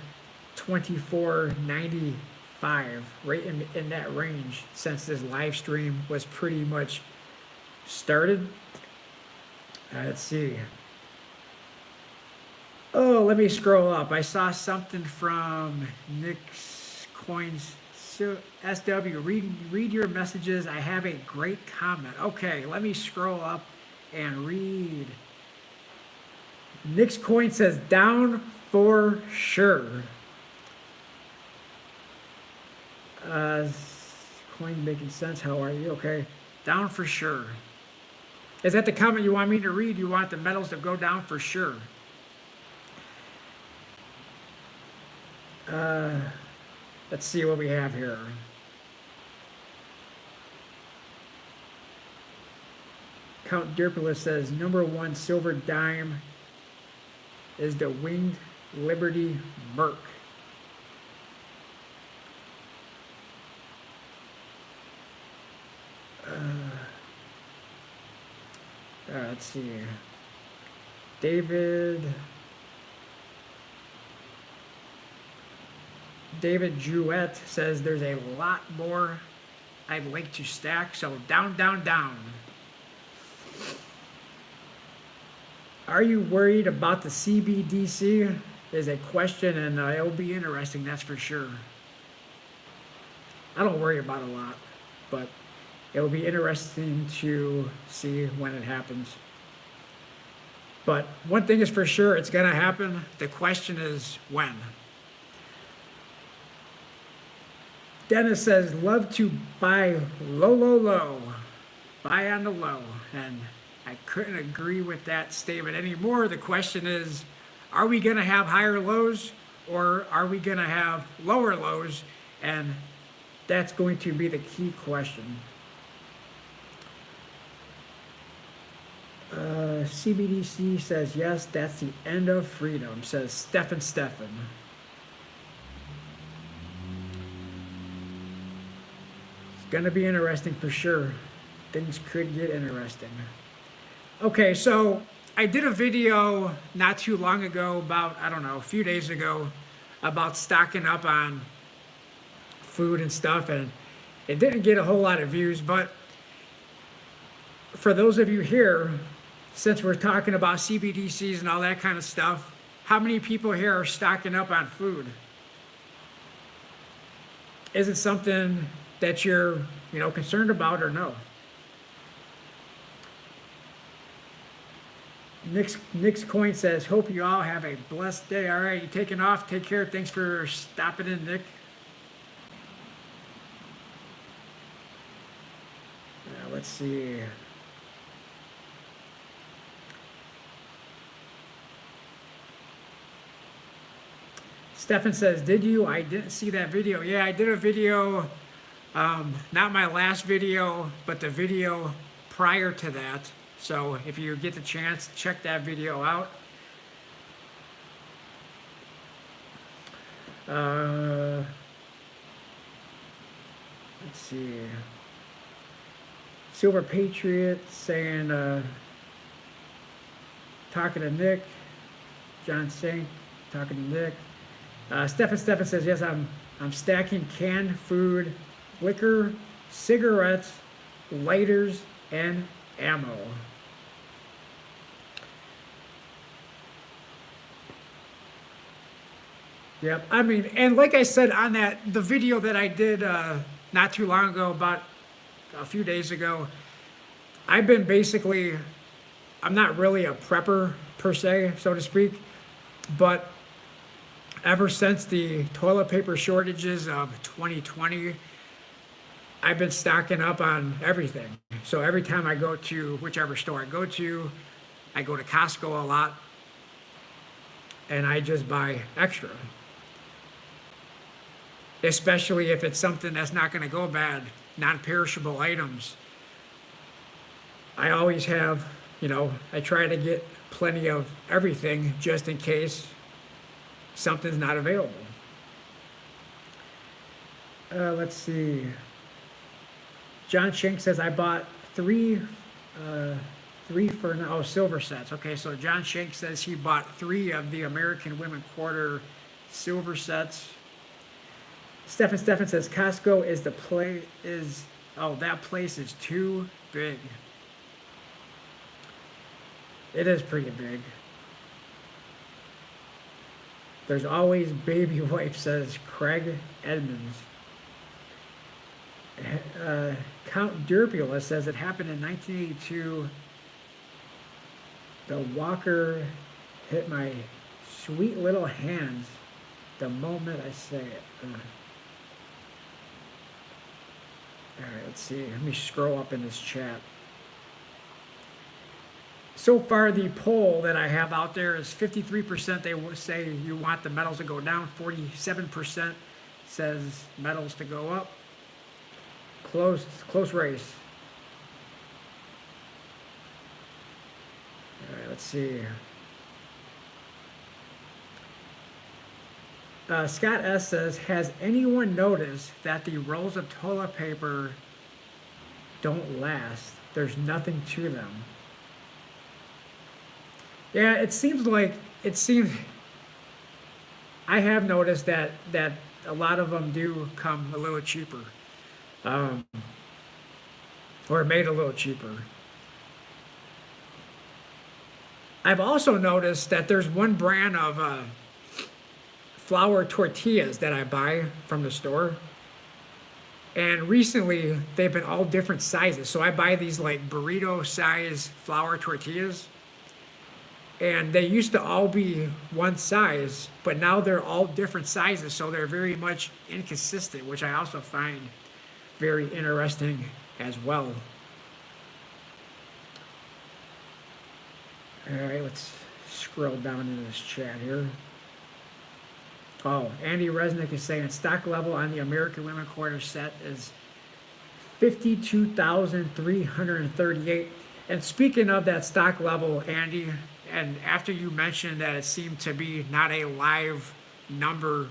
24.95, right in that range since this live stream was pretty much started. Let's see. Oh, let me scroll up. I saw something from Nick's Coins. So, SW, read your messages. I have a great comment. Okay, let me scroll up and read. Nick's Coin says down for sure. Coin making sense. How are you? Okay, down for sure. Is that the comment you want me to read? You want the metals to go down for sure? Let's see what we have here. Count Dirpula says #1 silver dime is the Winged Liberty Merc. Let's see. David Jewett says there's a lot more I'd like to stack, so down, down, down. Are you worried about the CBDC? Is a question, and it'll be interesting, that's for sure. I don't worry about a lot, but it'll be interesting to see when it happens. But one thing is for sure, it's going to happen. The question is when. Dennis says, love to buy low, low, low. buy on the low. And I couldn't agree with that statement anymore. The question is, are we going to have higher lows or are we going to have lower lows? And that's going to be the key question. CBDC says, yes, that's the end of freedom, says Stefan. It's going to be interesting for sure. Things could get interesting. Okay, so I did a video not too long ago about, I don't know, a few days ago about stocking up on food and stuff, and it didn't get a whole lot of views, but for those of you here, since we're talking about CBDCs and all that kind of stuff, how many people here are stocking up on food? Is it something that you're, concerned about or no? Nick's Coin says, hope you all have a blessed day. All right, you taking off? Take care. Thanks for stopping in, Nick. Let's see. Stefan says, did you? I didn't see that video. Yeah, I did a video, not my last video, but the video prior to that. So if you get the chance, check that video out. Let's see. Silver Patriot saying, talking to Nick. John Sink talking to Nick. Stefan says, yes, I'm stacking canned food, liquor, cigarettes, lighters, and ammo. Yep, I mean, and like I said on the video that I did not too long ago, about a few days ago, I've been basically, I'm not really a prepper per se, so to speak, but ever since the toilet paper shortages of 2020, I've been stocking up on everything. So every time I go to whichever store I go to Costco a lot, and I just buy extra. Especially if it's something that's not going to go bad, non-perishable items. I always have, I try to get plenty of everything just in case something's not available. Let's see. John Shank says, I bought three for silver sets. Okay, so John Shank says he bought 3 of the American Women Quarter silver sets. Stefan says Costco is that place is too big. It is pretty big. There's always baby wipes, says Craig Edmonds. Count Derpula says it happened in 1982. The walker hit my sweet little hands the moment I say it. All right, let's see. Let me scroll up in this chat. So far, the poll that I have out there is 53%. They will say you want the metals to go down. 47% says metals to go up. Close race. All right, let's see. Scott S. says, has anyone noticed that the rolls of toilet paper don't last? There's nothing to them. Yeah, it seems I have noticed that a lot of them do come a little cheaper. Or made a little cheaper. I've also noticed that there's one brand of flour tortillas that I buy from the store. And recently, they've been all different sizes. So I buy these like burrito size flour tortillas. And they used to all be one size, but now they're all different sizes. So they're very much inconsistent, which I also find very interesting as well. All right, let's scroll down into this chat here. Oh, Andy Resnick is saying stock level on the American Women quarter set is 52,338. And speaking of that stock level, Andy, and after you mentioned that it seemed to be not a live number,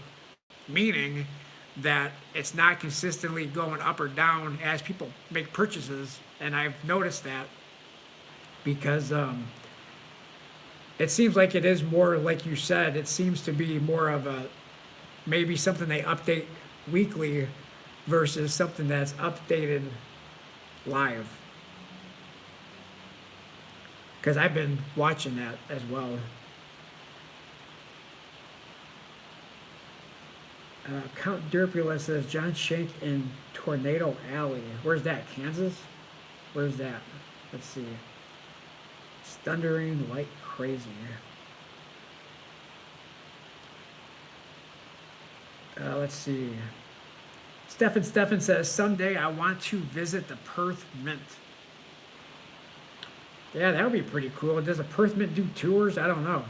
meaning that it's not consistently going up or down as people make purchases, and I've noticed that because it seems like it is more, like you said, it seems to be more of a maybe something they update weekly versus something that's updated live. Because I've been watching that as well. Count Derpula says John Shank in Tornado Alley. Where's that? Kansas? Where's that? Let's see. It's thundering like crazy. Let's see. Stefan says, someday I want to visit the Perth Mint. Yeah, that would be pretty cool. Does the Perth Mint do tours? I don't know.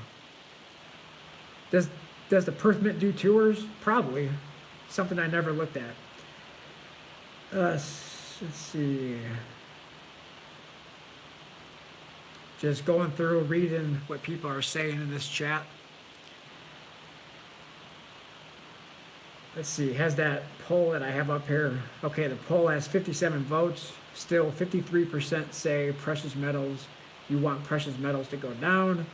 Does the Perth Mint do tours? Probably. Something I never looked at. Let's see. Just going through, reading what people are saying in this chat. Let's see, has that poll that I have up here. Okay, the poll has 57 votes. Still 53% say precious metals. You want precious metals to go down.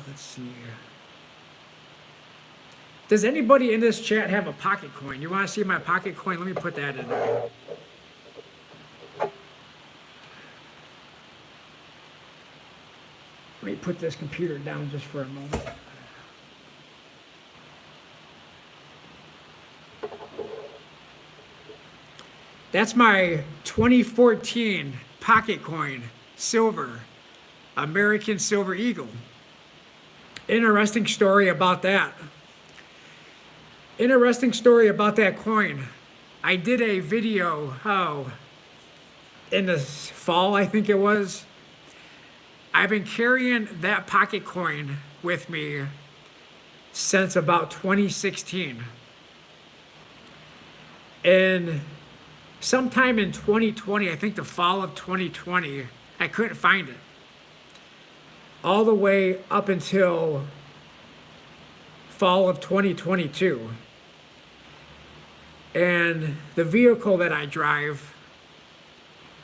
Let's see here. Does anybody in this chat have a pocket coin? You want to see my pocket coin? Let me put that in there. Let me put this computer down just for a moment. That's my 2014 pocket coin, silver, American Silver Eagle. Interesting story about that. Interesting story about that coin. I did a video, in the fall, I think it was. I've been carrying that pocket coin with me since about 2016. And sometime in 2020, I think the fall of 2020, I couldn't find it. All the way up until fall of 2022. And the vehicle that I drive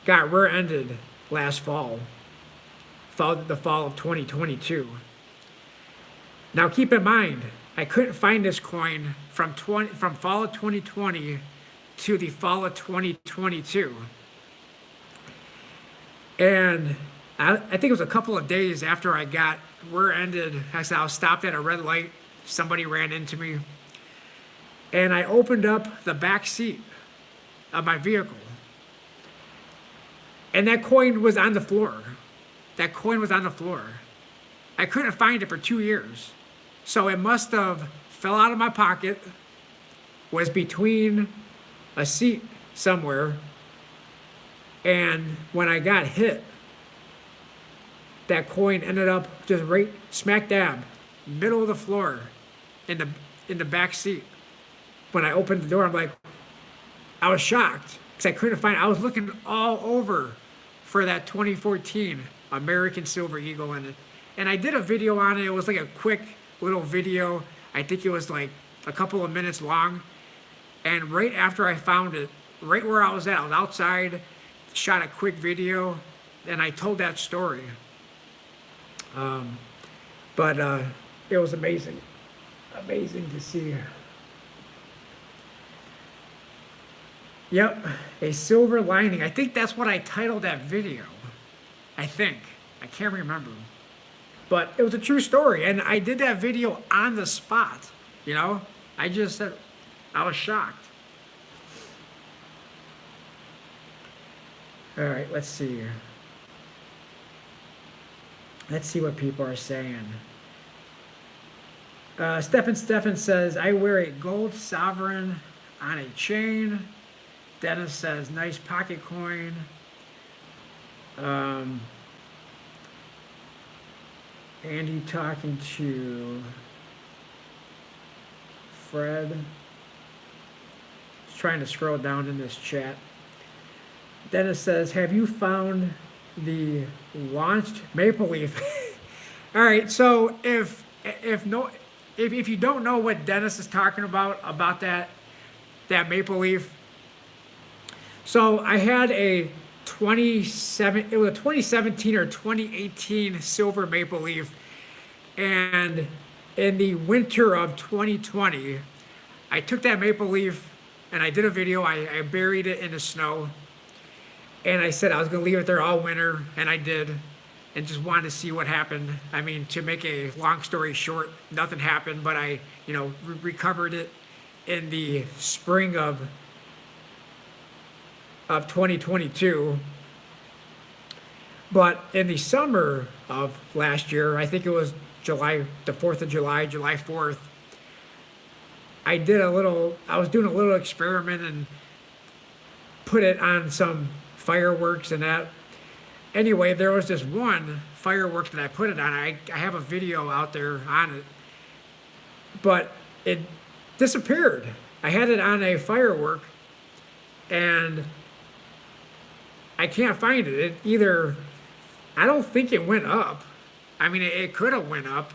got rear-ended last fall. The fall of 2022. Now keep in mind, I couldn't find this coin from fall of 2020 to the fall of 2022. And I think it was a couple of days after I got rear-ended. I was stopped at a red light. Somebody ran into me. And I opened up the back seat of my vehicle. And that coin was on the floor. That coin was on the floor. I couldn't find it for 2 years. So it must have fell out of my pocket, was between a seat somewhere, and when I got hit, that coin ended up just right smack dab, middle of the floor, in the back seat. When I opened the door, I was shocked, because I couldn't find it. I was looking all over for that 2014 American Silver Eagle in it. And I did a video on it. It was like a quick little video. I think it was like a couple of minutes long. And right after I found it, right where I was outside, shot a quick video, and I told that story. But it was amazing. Amazing to see. Yep, a silver lining. I think that's what I titled that video. I think. I can't remember. But it was a true story. And I did that video on the spot. You know? I just said, I was shocked. All right, let's see here. Let's see what people are saying. Stefan says, I wear a gold sovereign on a chain. Dennis says, nice pocket coin. Um, Andy talking to Fred. He's trying to scroll down in this chat. Dennis says, have you found the launched Maple Leaf? All right, so if you don't know what Dennis is talking about that Maple Leaf, so I had it was a 2017 or 2018 silver Maple Leaf, and in the winter of 2020, I took that Maple Leaf and I did a video. I buried it in the snow, and I said I was gonna leave it there all winter, and I did, and just wanted to see what happened. I mean, to make a long story short, nothing happened, but I, recovered it in the spring of 2022. But in the summer of last year, I think it was the 4th of July, July 4th, I was doing a little experiment and put it on some fireworks and that. Anyway, there was this one firework that I put it on. I have a video out there on it, but it disappeared. I had it on a firework, and I can't find it. I don't think it went up. I mean, it could have went up.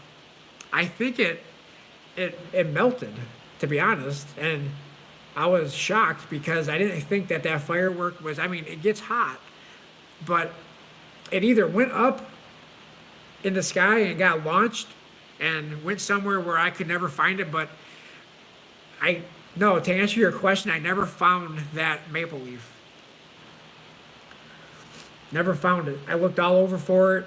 I think it melted, to be honest, and I was shocked because I didn't think that firework was. I mean, it gets hot, but it either went up in the sky and got launched and went somewhere where I could never find it. But no, to answer your question, I never found that Maple Leaf. Never found it. I looked all over for it.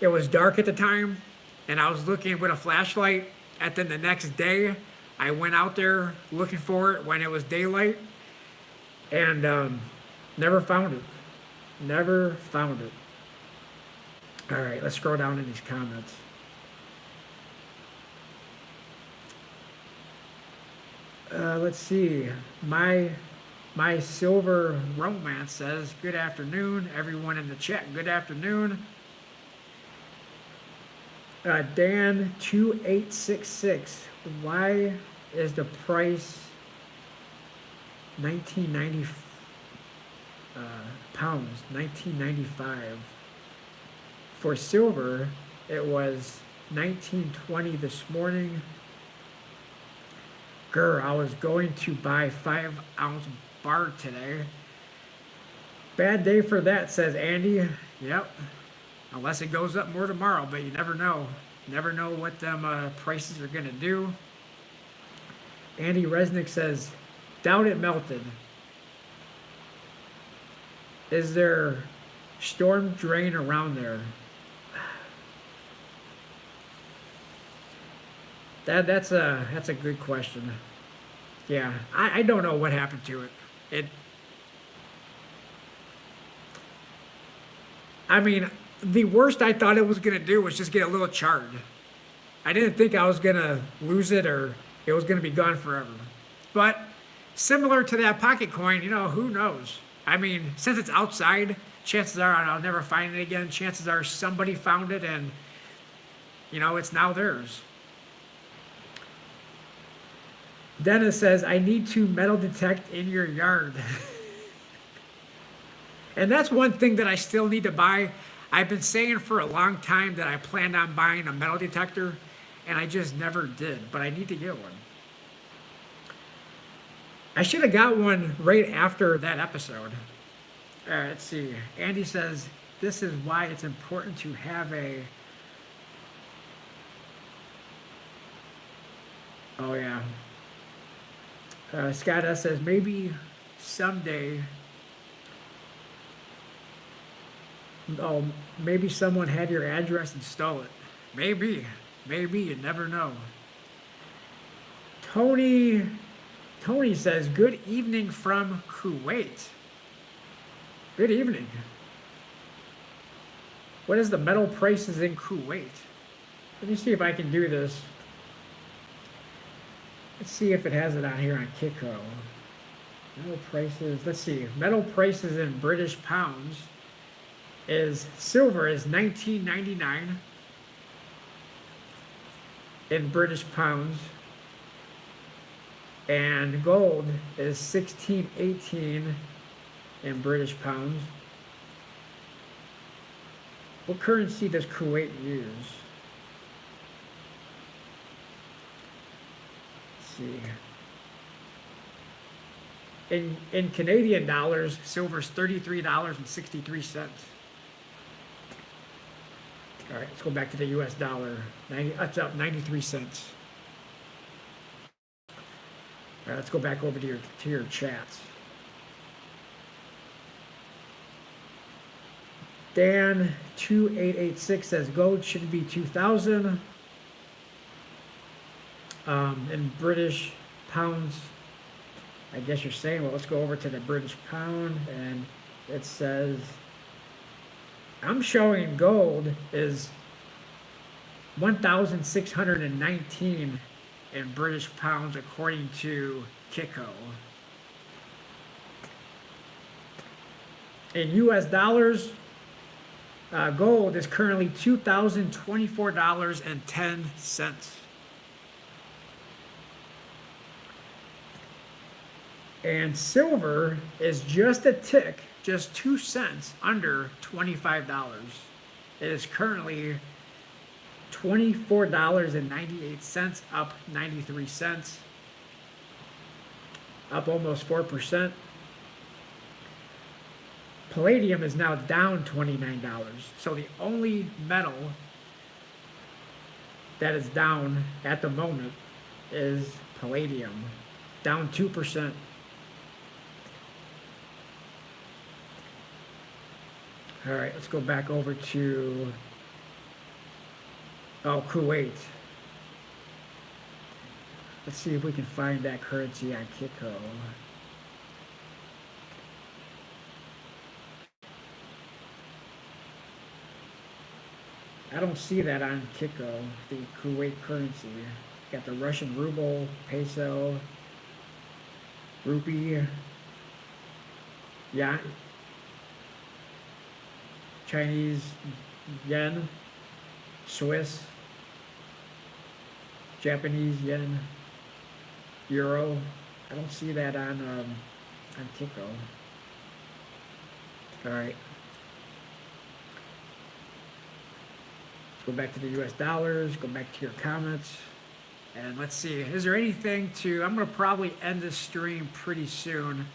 It was dark at the time, and I was looking with a flashlight. And then the next day, I went out there looking for it when it was daylight, and never found it. Never found it. All right, let's scroll down in these comments. Let's see. My silver romance says, good afternoon, everyone in the chat. Good afternoon. Dan2866. Why is the price 1990 pounds, 1995? For silver, it was 1920 this morning. Grr, I was going to buy 5-ounce bar today. Bad day for that, says Andy. Yep. Unless it goes up more tomorrow, but you never know. Never know what them prices are gonna do. Andy Resnick says, doubt it melted. Is there storm drain around there? That's a good question. Yeah, I don't know what happened to it. I mean, the worst I thought it was gonna do was just get a little charred. I didn't think I was gonna lose it or it was gonna be gone forever. But similar to that pocket coin, who knows? I mean, since it's outside, chances are I'll never find it again. Chances are somebody found it and, it's now theirs. Dennis says, I need to metal detect in your yard. And that's one thing that I still need to buy. I've been saying for a long time that I planned on buying a metal detector, and I just never did, but I need to get one. I should have got one right after that episode. All right, let's see. Andy says, this is why it's important to have a... Oh, yeah. Scott S. says, maybe someday... Oh, maybe someone had your address and stole it. Maybe, you never know. Tony says, good evening from Kuwait. Good evening. What is the metal prices in Kuwait? Let me see if I can do this. Let's see if it has it on here on Kiko. Metal prices, let's see. Metal prices in British pounds is silver is 19.99 in British pounds, and gold is 16.18 in British pounds. What currency does Kuwait use? Let's see. In Canadian dollars, silver's $33.63. All right, let's go back to the US dollar. That's up 93 cents. All right, let's go back over to your chats. Dan 2886 says gold should be 2,000 in British pounds. I guess you're saying, well, let's go over to the British pound, and it says, I'm showing gold is 1,619 in British pounds according to Kiko. In US dollars, gold is currently $2,024.10. And silver is just a tick, just 2 cents under $25. It is currently $24.98, up 93 cents, up almost 4%. Palladium is now down $29. So the only metal that is down at the moment is palladium, down 2%. All right, let's go back over to Kuwait. Let's see if we can find that currency on Kiko. I don't see that on Kiko, the Kuwait currency. Got the Russian ruble, peso, rupee, yeah, Chinese yen, Swiss, Japanese yen, euro. I don't see that on Kiko. All right. Go back to the US dollars, go back to your comments, and let's see, is there anything I'm going to probably end this stream pretty soon.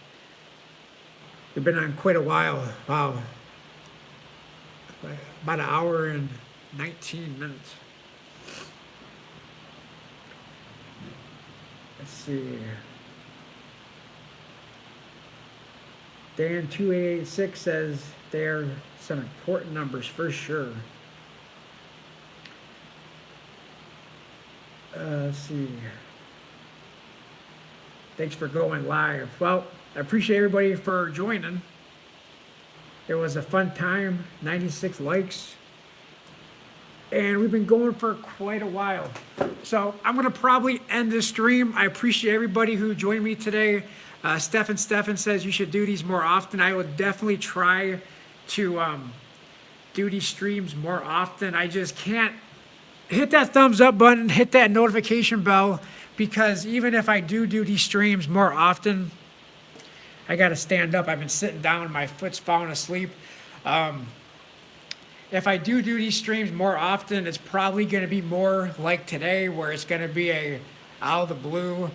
We've been on quite a while. Wow. About an hour and 19 minutes. Let's see. Dan 2886 says there are some important numbers for sure. Let's see. Thanks for going live. Well, I appreciate everybody for joining. It was a fun time, 96 likes. And we've been going for quite a while. So I'm going to probably end this stream. I appreciate everybody who joined me today. Stefan says you should do these more often. I will definitely try to do these streams more often. I just can't. Hit that thumbs up button, hit that notification bell, because even if I do these streams more often, I got to stand up. I've been sitting down, my foot's falling asleep. If I do these streams more often, it's probably going to be more like today, where it's going to be out of the blue,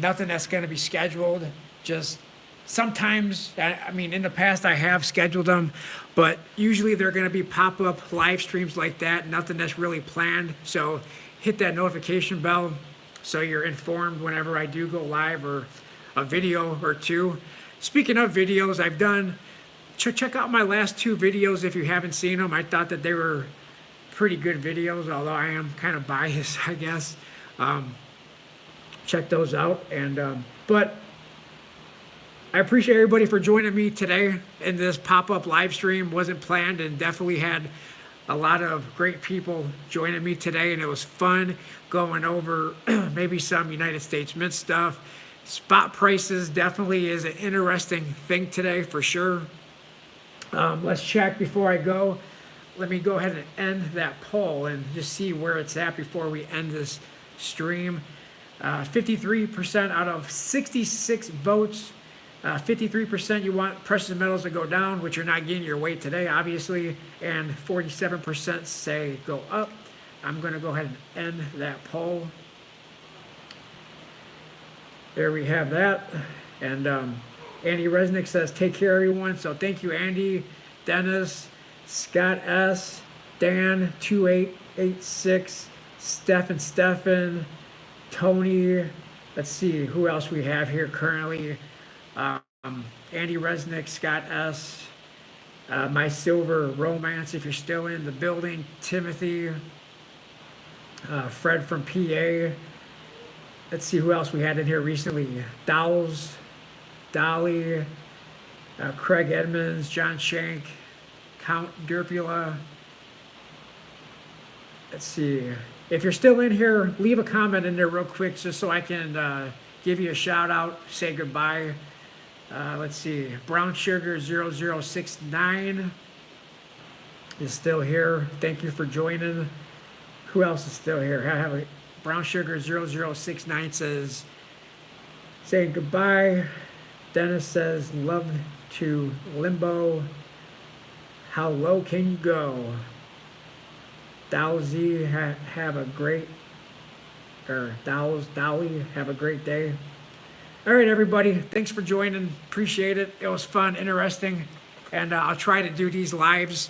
nothing that's going to be scheduled. Just sometimes, I mean, in the past I have scheduled them, but usually they're going to be pop-up live streams like that, nothing that's really planned. So hit that notification bell so you're informed whenever I do go live, or a video or two. Speaking of videos, I've done, check out my last 2 videos if you haven't seen them. I thought that they were pretty good videos, although I am kind of biased, I guess. Check those out. And but I appreciate everybody for joining me today in this pop-up live stream. Wasn't planned, and definitely had a lot of great people joining me today, and it was fun going over maybe some United States Mint stuff, Spot prices definitely is an interesting thing today for sure. Let's check before I go. Let me go ahead and end that poll and just see where it's at before we end this stream. 53% out of 66 votes. 53% you want precious metals to go down, which you're not getting your weight today, obviously, and 47% say go up. I'm going to go ahead and end that poll. There we have that. And Andy Resnick says, take care, everyone. So thank you, Andy, Dennis, Scott S., Dan, 2886, Stephen, Tony. Let's see who else we have here currently. Andy Resnick, Scott S., My Silver Romance, if you're still in the building, Timothy, Fred from PA. Let's see who else we had in here recently. Dowles, Dolly, Craig Edmonds, John Shank, Count Derpula. Let's see. If you're still in here, leave a comment in there real quick just so I can give you a shout out, say goodbye. Let's see. Brown Sugar 0069 is still here. Thank you for joining. Who else is still here? I have a Brown Sugar 0069 says, saying goodbye. Dennis says, love to Limbo. How low can you go? Dowsy, have a great, or Dolly, have a great day. All right, everybody, thanks for joining. Appreciate it. It was fun, interesting, and I'll try to do these lives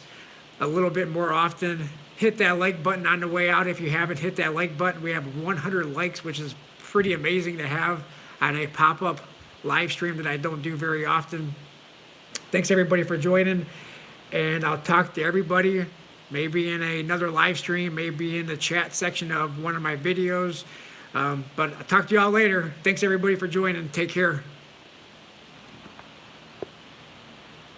a little bit more often. Hit that like button on the way out if you haven't hit that like button. We have 100 likes, which is pretty amazing to have on a pop-up live stream that I don't do very often. Thanks, everybody, for joining, and I'll talk to everybody maybe in another live stream, maybe in the chat section of one of my videos. But I'll talk to you all later. Thanks, everybody, for joining. Take care.